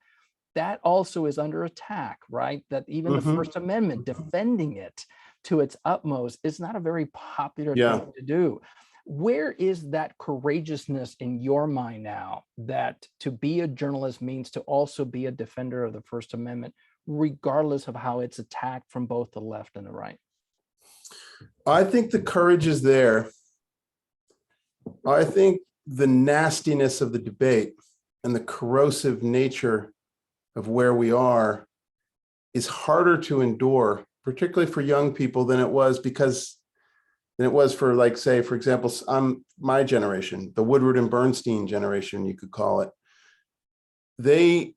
that also is under attack, right? That even the First Amendment, defending it to its utmost, is not a very popular thing to do. Where is that courageousness in your mind now, that to be a journalist means to also be a defender of the First Amendment, regardless of how it's attacked from both the left and the right? I think the courage is there. I think the nastiness of the debate and the corrosive nature of where we are is harder to endure, particularly for young people, than it was for, like, say, for example, my generation, the Woodward and Bernstein generation, you could call it. They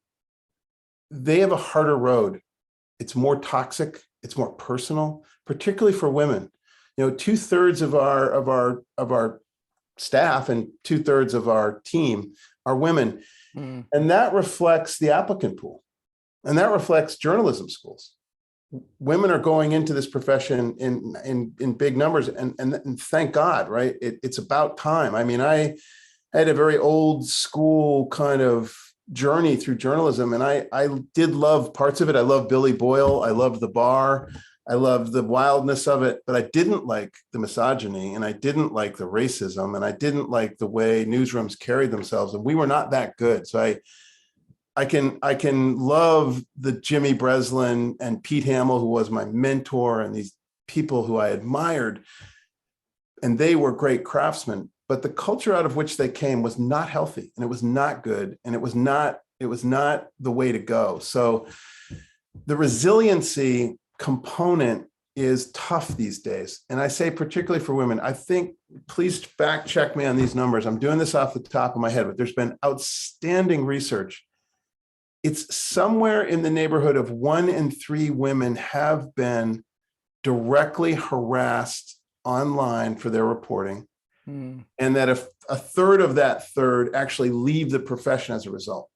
have a harder road. It's more toxic. It's more personal, particularly for women. 2/3 of our staff and 2/3 of our team are women. And that reflects the applicant pool, and that reflects journalism schools. Women are going into this profession in big numbers, and thank God, right? It's about time. I mean, I had a very old school kind of journey through journalism, and I did love parts of it. I loved Billy Boyle. I loved the bar. I loved the wildness of it, but I didn't like the misogyny, and I didn't like the racism, and I didn't like the way newsrooms carried themselves, and we were not that good. So I can love the Jimmy Breslin and Pete Hamill, who was my mentor, and these people who I admired, and they were great craftsmen, but the culture out of which they came was not healthy, and it was not good, and it was not the way to go. So the resiliency component is tough these days. And I say particularly for women. I think, please fact check me on these numbers. I'm doing this off the top of my head, but there's been outstanding research. It's somewhere in the neighborhood of 1 in 3 women have been directly harassed online for their reporting. And that if a third of that third actually leave the profession as a result.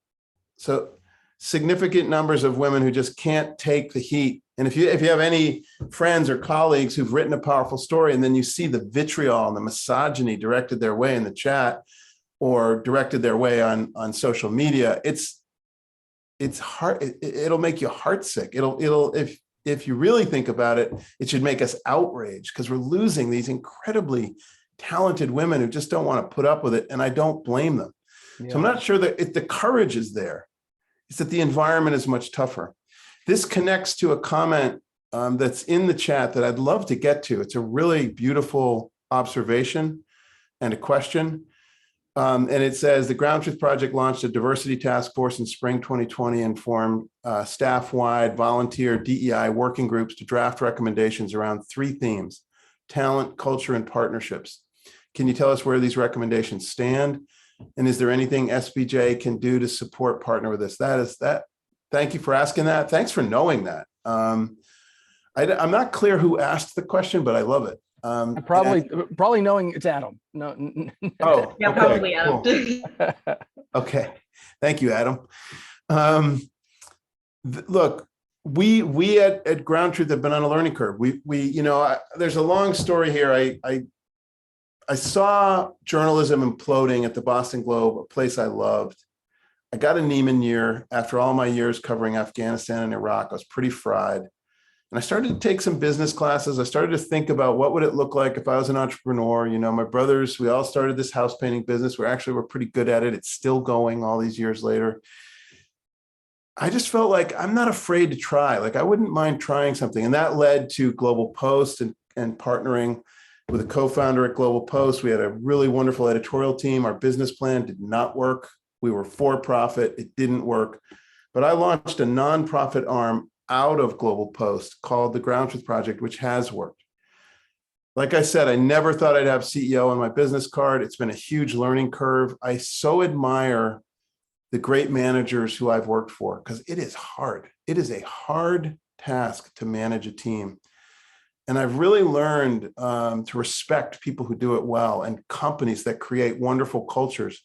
So significant numbers of women who just can't take the heat. And if you have any friends or colleagues who've written a powerful story, and then you see the vitriol and the misogyny directed their way in the chat or directed their way on social media, it's hard. It'll make you heartsick. If you really think about it, it should make us outraged, because we're losing these incredibly talented women who just don't want to put up with it. And I don't blame them. So I'm not sure that the courage is there. It's that the environment is much tougher. This connects to a comment that's in the chat that I'd love to get to. It's a really beautiful observation and a question. And it says, the Ground Truth Project launched a diversity task force in spring 2020 and formed staff-wide volunteer DEI working groups to draft recommendations around 3 themes: talent, culture, and partnerships. Can you tell us where these recommendations stand? And is there anything SPJ can do to support partner with this? Thank you for asking that. Thanks for knowing that. I'm not clear who asked the question, but I love it. Probably knowing it's Adam. No. Oh, Yeah, okay, probably Adam. cool. Okay, thank you, Adam. Look, we at Ground Truth have been on a learning curve. There's a long story here. I saw journalism imploding at the Boston Globe, a place I loved. I got a Neiman year after all my years covering Afghanistan and Iraq. I was pretty fried. And I started to take some business classes. I started to think about what would it look like if I was an entrepreneur. My brothers, we all started this house painting business. We're pretty good at it. It's still going all these years later. I just felt like I'm not afraid to try. Like, I wouldn't mind trying something. And that led to Global Post and partnering with a co-founder at Global Post. We had a really wonderful editorial team. Our business plan did not work. We were for profit. It didn't work. But I launched a nonprofit arm out of Global Post called the Ground Truth Project, which has worked. Like I said, I never thought I'd have CEO on my business card. It's been a huge learning curve. I so admire the great managers who I've worked for, because it is hard. It is a hard task to manage a team. And I've really learned to respect people who do it well and companies that create wonderful cultures.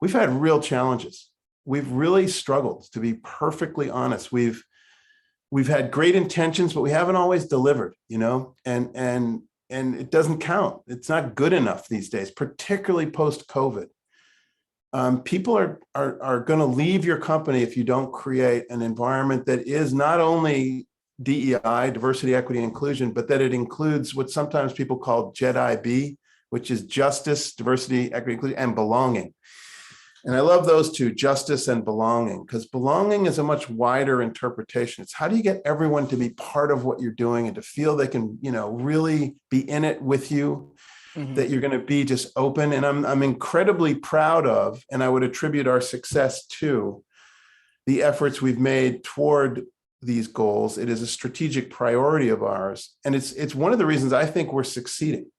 We've had real challenges. We've really struggled, to be perfectly honest. We've had great intentions, but we haven't always delivered, and it doesn't count. It's not good enough these days, particularly post-COVID. People are going to leave your company if you don't create an environment that is not only DEI, diversity, equity, inclusion, but that it includes what sometimes people call JEDI, which is justice, diversity, equity, inclusion, and belonging. And I love those two, justice and belonging, because belonging is a much wider interpretation. It's how do you get everyone to be part of what you're doing and to feel they can, really be in it with you, that you're going to be just open. And I'm incredibly proud of, and I would attribute our success to the efforts we've made toward these goals. It is a strategic priority of ours. And it's one of the reasons I think we're succeeding.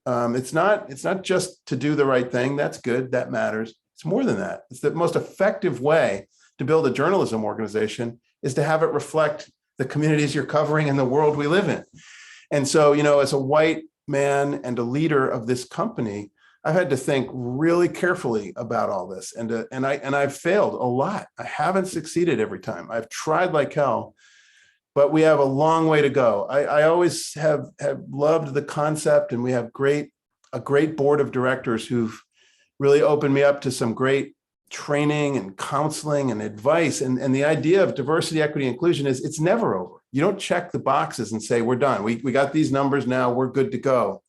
It's not just to do the right thing. That's good. That matters. It's more than that. It's the most effective way to build a journalism organization is to have it reflect the communities you're covering and the world we live in. And so, as a white man and a leader of this company, I've had to think really carefully about all this. And I've failed a lot. I haven't succeeded every time. I've tried like hell, but we have a long way to go. I always have loved the concept, and we have a great board of directors who've really opened me up to some great training and counseling and advice. And the idea of diversity, equity, inclusion is it's never over. You don't check the boxes and say, we're done. We got these numbers now, we're good to go.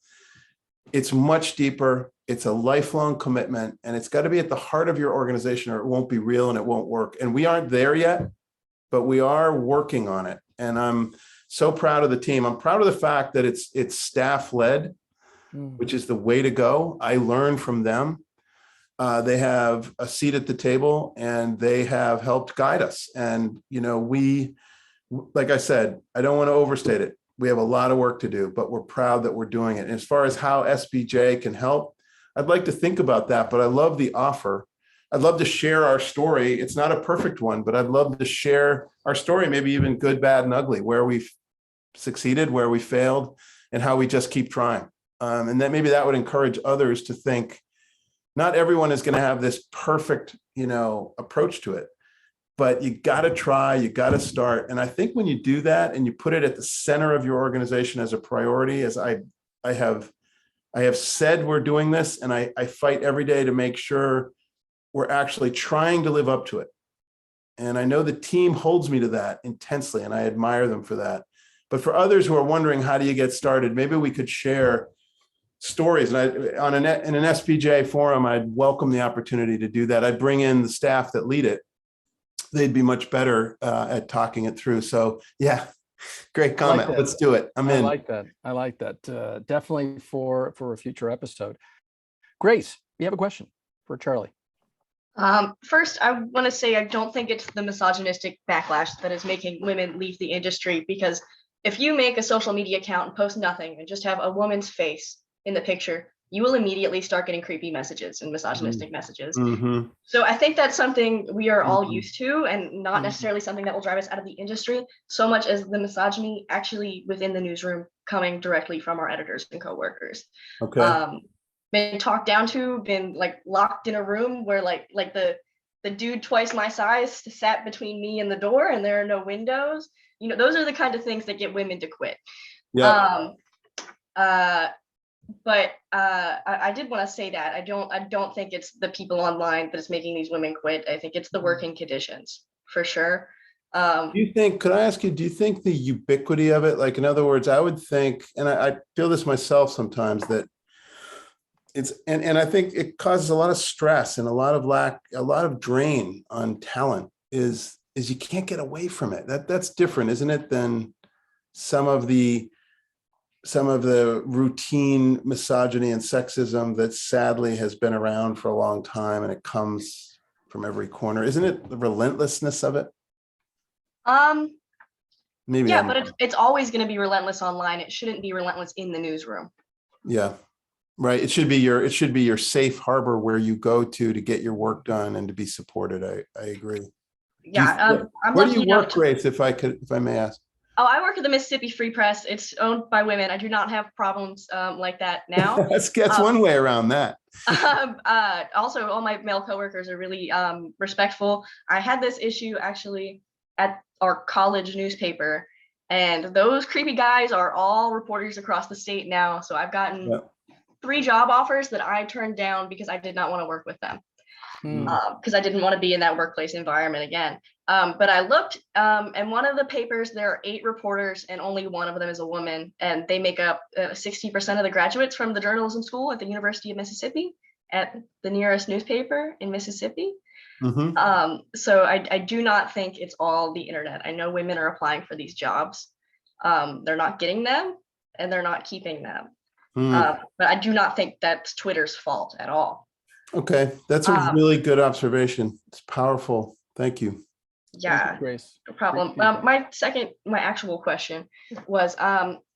It's much deeper. It's a lifelong commitment, and it's got to be at the heart of your organization, or it won't be real and it won't work. And we aren't there yet, but we are working on it. And I'm so proud of the team. I'm proud of the fact that it's staff-led, which is the way to go. I learn from them. They have a seat at the table, and they have helped guide us. And, we, like I said, I don't want to overstate it. We have a lot of work to do, but we're proud that we're doing it. And as far as how SPJ can help, I'd like to think about that, but I love the offer. I'd love to share our story. It's not a perfect one, but I'd love to share our story, maybe even good, bad, and ugly, where we've succeeded, where we failed, and how we just keep trying. And then maybe that would encourage others to think, not everyone is going to have this perfect, approach to it, but you got to try, you got to start. And I think when you do that and you put it at the center of your organization as a priority, as I have said, we're doing this, and I fight every day to make sure we're actually trying to live up to it. And I know the team holds me to that intensely, and I admire them for that. But for others who are wondering, how do you get started? Maybe we could share stories. And in an SPJ forum, I'd welcome the opportunity to do that. I'd bring in the staff that lead it. They'd be much better at talking it through. So yeah, great comment. Let's do it. I'm in. I like that. Definitely for a future episode. Grace, you have a question for Charlie. First, I want to say I don't think it's the misogynistic backlash that is making women leave the industry, because if you make a social media account and post nothing and just have a woman's face in the picture, you will immediately start getting creepy messages and misogynistic messages. So I think that's something we are all used to, and not necessarily something that will drive us out of the industry so much as the misogyny actually within the newsroom coming directly from our editors and coworkers. Okay. Been talked down to, been like locked in a room where like the dude twice my size sat between me and the door, and there are no windows. Those are the kind of things that get women to quit. Yeah. But I did want to say that I don't think it's the people online that is making these women quit. I think it's the working conditions for sure. Could I ask you, do you think the ubiquity of it, like, in other words, I would think, and I feel this myself sometimes, that it's, and I think it causes a lot of stress and a lot of drain on talent is you can't get away from it. That's different, isn't it, than some of the routine misogyny and sexism that sadly has been around for a long time, and it comes from every corner. Isn't it the relentlessness of it? Maybe. Yeah, but it's always going to be relentless online. It shouldn't be relentless in the newsroom. Yeah. Right. It should be your safe harbor where you go to get your work done and to be supported. I agree. Yeah, I'm Where do lucky you enough work, to. Grace, if I may ask? Oh, I work at the Mississippi Free Press. It's owned by women. I do not have problems like that now. That's one way around that. Also, all my male coworkers are really respectful. I had this issue actually at our college newspaper, and those creepy guys are all reporters across the state now. So I've gotten Yeah. 3 job offers that I turned down because I did not want to work with them. Hmm. Because I didn't want to be in that workplace environment again. But I looked, and one of the papers, there are 8 reporters, and only one of them is a woman, and they make up 60% of the graduates from the journalism school at the University of Mississippi, at the nearest newspaper in Mississippi. Mm-hmm. So I do not think it's all the internet. I know women are applying for these jobs. They're not getting them, and they're not keeping them. But I do not think that's Twitter's fault at all. Okay, that's a really good observation. It's powerful. Thank you. Yeah, Thank you, Grace. no problem. My actual question was,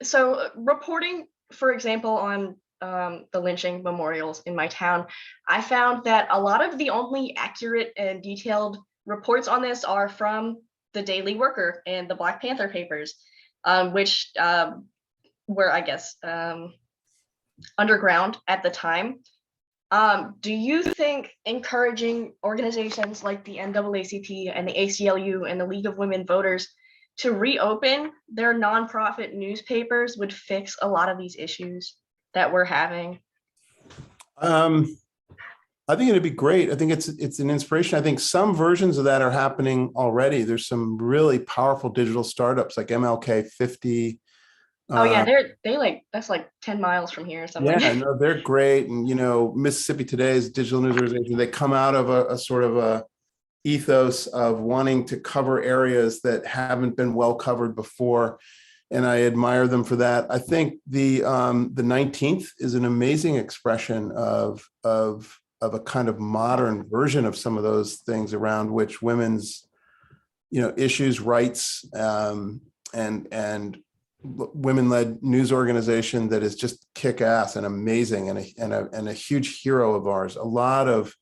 so reporting, for example, on the lynching memorials in my town, I found that a lot of the only accurate and detailed reports on this are from the Daily Worker and the Black Panther papers, which were, I guess, underground at the time. Do you think encouraging organizations like the NAACP and the ACLU and the League of Women Voters to reopen their nonprofit newspapers would fix a lot of these issues that we're having? I think it'd be great. I think it's an inspiration. I think some versions of that are happening already. There's some really powerful digital startups like MLK 50. Oh yeah, that's like 10 miles from here or something. Yeah, no, they're great. And Mississippi Today's digital news organization, they come out of a sort of a ethos of wanting to cover areas that haven't been well covered before. And I admire them for that. I think the 19th is an amazing expression of a kind of modern version of some of those things around which women's issues, rights, and women-led news organization that is just kick-ass and amazing and a huge hero of ours. A lot of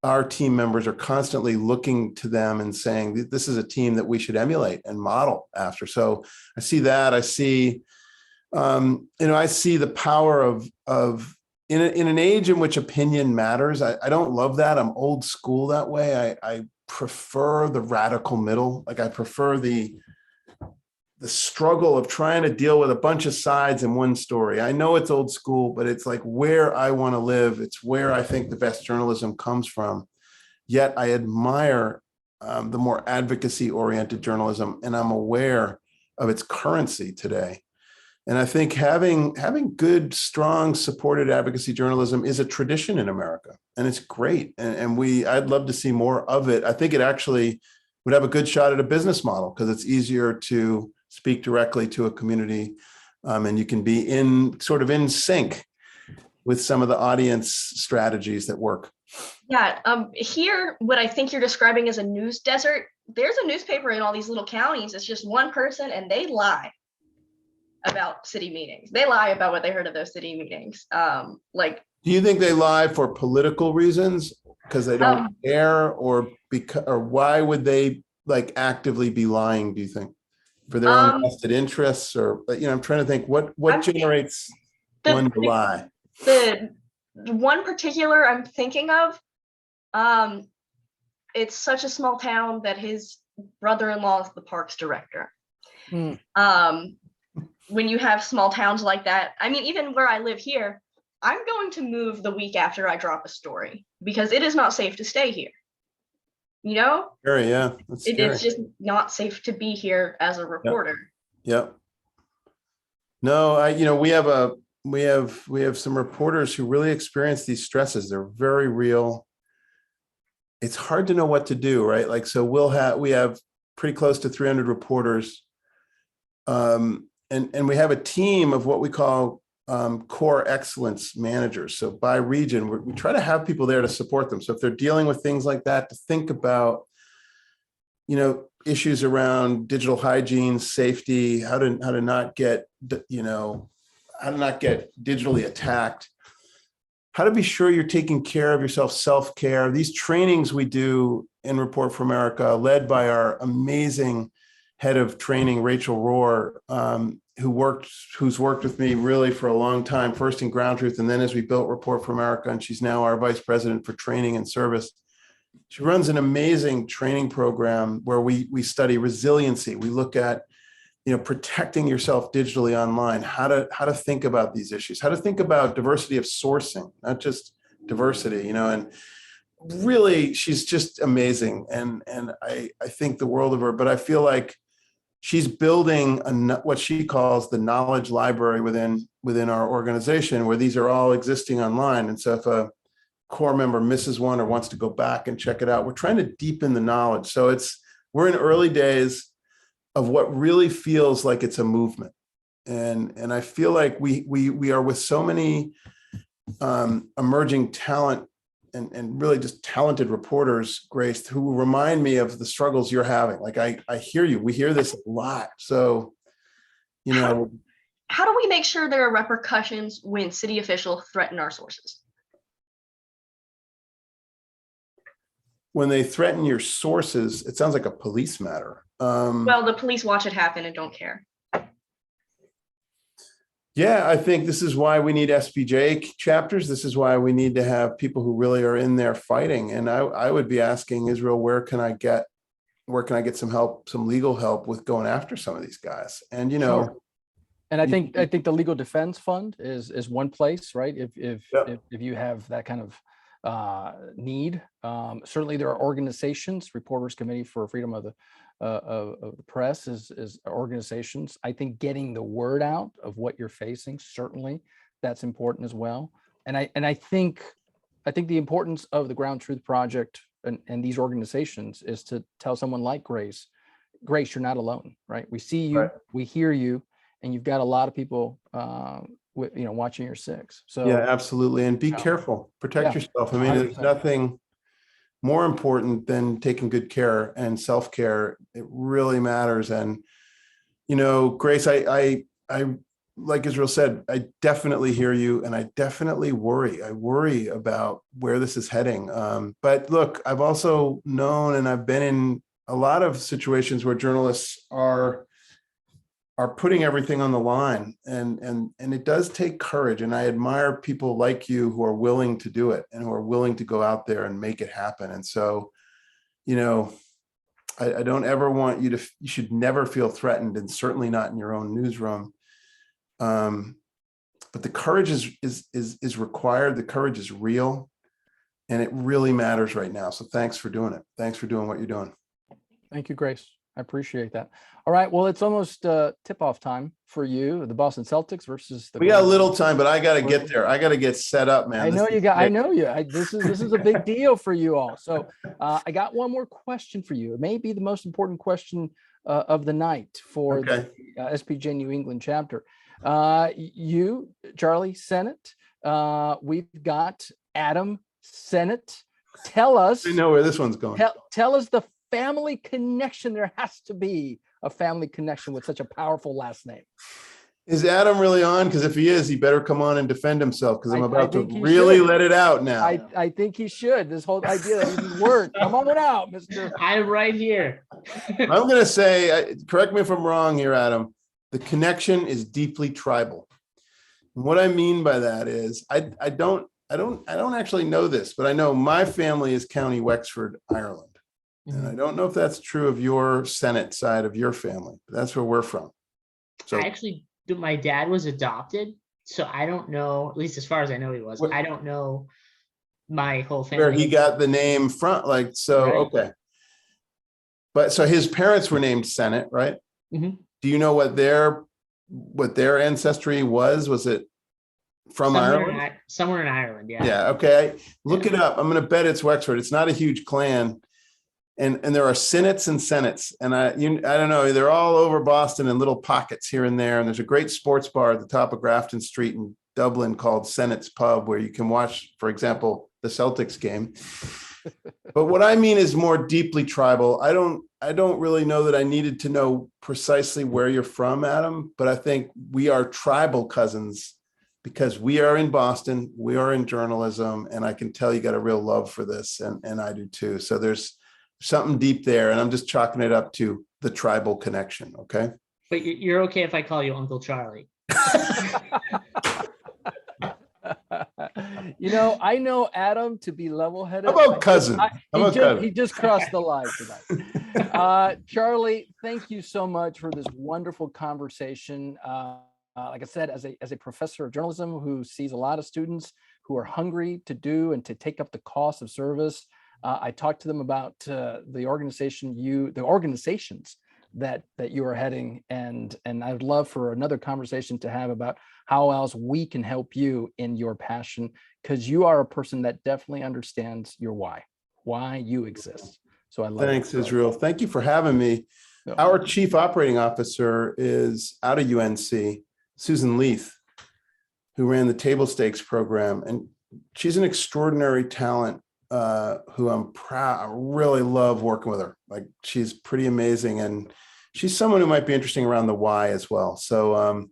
our team members are constantly looking to them and saying, this is a team that we should emulate and model after. So I see that. I see, I see the power of in an age in which opinion matters. I don't love that. I'm old school that way. I prefer the radical middle. Like I prefer the struggle of trying to deal with a bunch of sides in one story. I know it's old school, but it's like where I want to live. It's where I think the best journalism comes from. Yet I admire the more advocacy-oriented journalism, and I'm aware of its currency today. And I think having good, strong, supported advocacy journalism is a tradition in America, and it's great. And I'd love to see more of it. I think it actually would have a good shot at a business model because it's easier to speak directly to a community, and you can be in sync with some of the audience strategies that work. Yeah, here, what I think you're describing as a news desert, there's a newspaper in all these little counties. It's just one person, and they lie about city meetings. They lie about what they heard of those city meetings. Do you think they lie for political reasons because they don't care, or why would they actively be lying, do you think? For their own vested interests, or I'm trying to think what generates one to lie. The one particular I'm thinking of, it's such a small town that his brother-in-law is the parks director. When you have small towns like that, I mean, even where I live here, I'm going to move the week after I drop a story because it is not safe to stay here. Scary, yeah. It's just not safe to be here as a reporter. Yep. No, we have some reporters who really experience these stresses. They're very real. It's hard to know what to do, right? So we have pretty close to 300 reporters, and we have a team of what we call core excellence managers. So by region, we try to have people there to support them. So if they're dealing with things like that, to think about, issues around digital hygiene, safety, how to not get digitally attacked. how to be sure you're taking care of yourself, self-care. These trainings we do in Report for America, led by our amazing head of training, Rachel Rohr, who's worked with me really for a long time, first in Ground Truth, and then as we built Report for America, and she's now our vice president for training and service. She runs an amazing training program where we study resiliency. We look at, protecting yourself digitally online, how to think about these issues, how to think about diversity of sourcing, not just diversity, and really she's just amazing. And I think the world of her, but I feel like she's building what she calls the knowledge library within our organization, where these are all existing online. And so if a core member misses one or wants to go back and check it out, we're trying to deepen the knowledge. So we're in early days of what really feels like it's a movement. And I feel like we are with so many emerging talent and really just talented reporters, Grace, who remind me of the struggles you're having. Like I hear you, we hear this a lot. So, How do we make sure there are repercussions when city officials threaten our sources? When they threaten your sources, it sounds like a police matter. Well, the police watch it happen and don't care. Yeah, I think this is why we need SPJ chapters. This is why we need to have people who really are in there fighting. And I would be asking Israel, where can I get some help, some legal help with going after some of these guys? And Sure. And I think the Legal Defense Fund is one place, right? If you have that kind of need, certainly there are organizations. Reporters Committee for Freedom of the Press is organizations. I think getting the word out of what you're facing, certainly that's important as well. And I think the importance of the Ground Truth Project and these organizations is to tell someone like Grace, you're not alone, right? We see you, right. We hear you, and you've got a lot of people watching your six. So yeah, absolutely. And be careful, protect yourself. I mean, 100%. There's nothing more important than taking good care and self-care. It really matters. And, Grace, I like Israel said, I definitely hear you, and I definitely worry. I worry about where this is heading. But look, I've also known, and I've been in a lot of situations where journalists are putting everything on the line, and it does take courage. And I admire people like you who are willing to do it and who are willing to go out there and make it happen. And so, I don't ever want you should never feel threatened, and certainly not in your own newsroom. But the courage is required. The courage is real, and it really matters right now. So thanks for doing it. Thanks for doing what you're doing. Thank you, Grace. I appreciate that. All right. Well, it's almost tip-off time for you. The Boston Celtics versus the. We got a little time, but I got to get there. I got to get set up, man. I know you got. I know you. This is a big deal for you all. So I got one more question for you. It may be the most important question of the night for the SPJ New England chapter. You, Charlie Sennott. We've got Adam Sennott. Tell us. I know where this one's going. Tell us the family connection. There has to be a family connection with such a powerful last name. Is Adam really on? Because if he is, he better come on and defend himself, because I'm about to really let it out now. I think he should. This whole idea that he's word. Come on out, Mr. I'm right here. I'm going to say, correct me if I'm wrong here, Adam. The connection is deeply tribal. And what I mean by that is, I don't actually know this, but I know my family is County Wexford, Ireland. And I don't know if that's true of your Sennott side of your family, but that's where we're from. So my dad was adopted, so I don't know, at least as far as I know he was. I don't know my whole family. Where he got the name from, right. Okay. But so his parents were named Sennott, right? Mm-hmm. Do you know what their ancestry was? Was it from Ireland? Somewhere in Ireland, yeah. Yeah, okay. Look it up. I'm going to bet it's Wexford. It's not a huge clan. And there are Sennotts and Sennotts, and I don't know, they're all over Boston in little pockets here and there. And there's a great sports bar at the top of Grafton Street in Dublin called Sennett's Pub, where you can watch, for example, the Celtics game. But what I mean is more deeply tribal. I don't really know that I needed to know precisely where you're from, Adam, but I think we are tribal cousins because we are in Boston, we are in journalism, and I can tell you got a real love for this, and I do too. So there's something deep there, and I'm just chalking it up to the tribal connection, okay? But you're okay if I call you Uncle Charlie. You know, I know Adam to be level-headed. How about cousin? He just crossed the line tonight. Charlie, thank you so much for this wonderful conversation. Like I said, as a professor of journalism who sees a lot of students who are hungry to do and to take up the cost of service, I talked to them about the organizations that you are heading, and I would love for another conversation to have about how else we can help you in your passion, because you are a person that definitely understands your why you exist. So I love Thanks, it. Israel. Thank you for having me. No. Our chief operating officer is out of UNC, Susan Leith, who ran the table stakes program, and she's an extraordinary talent who I'm proud. I really love working with her. Like, she's pretty amazing, and she's someone who might be interesting around the why as well. So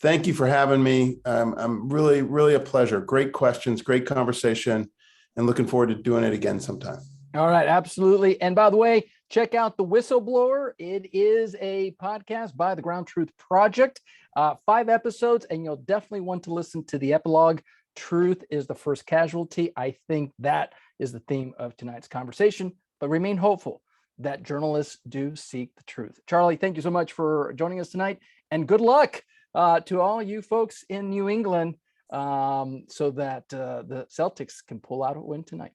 thank you for having me. I'm really, really a pleasure. Great questions, great conversation, and looking forward to doing it again sometime. All right, absolutely. And by the way, check out The Whistleblower. It is a podcast by the Ground Truth Project, 5 episodes, and you'll definitely want to listen to the epilogue. Truth is the first casualty. I think that is the theme of tonight's conversation, but remain hopeful that journalists do seek the truth. Charlie, thank you so much for joining us tonight, and good luck to all you folks in New England so that the Celtics can pull out a win tonight.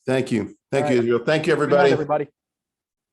Thank you. All right. Israel. Thank you, Good night, everybody. everybody.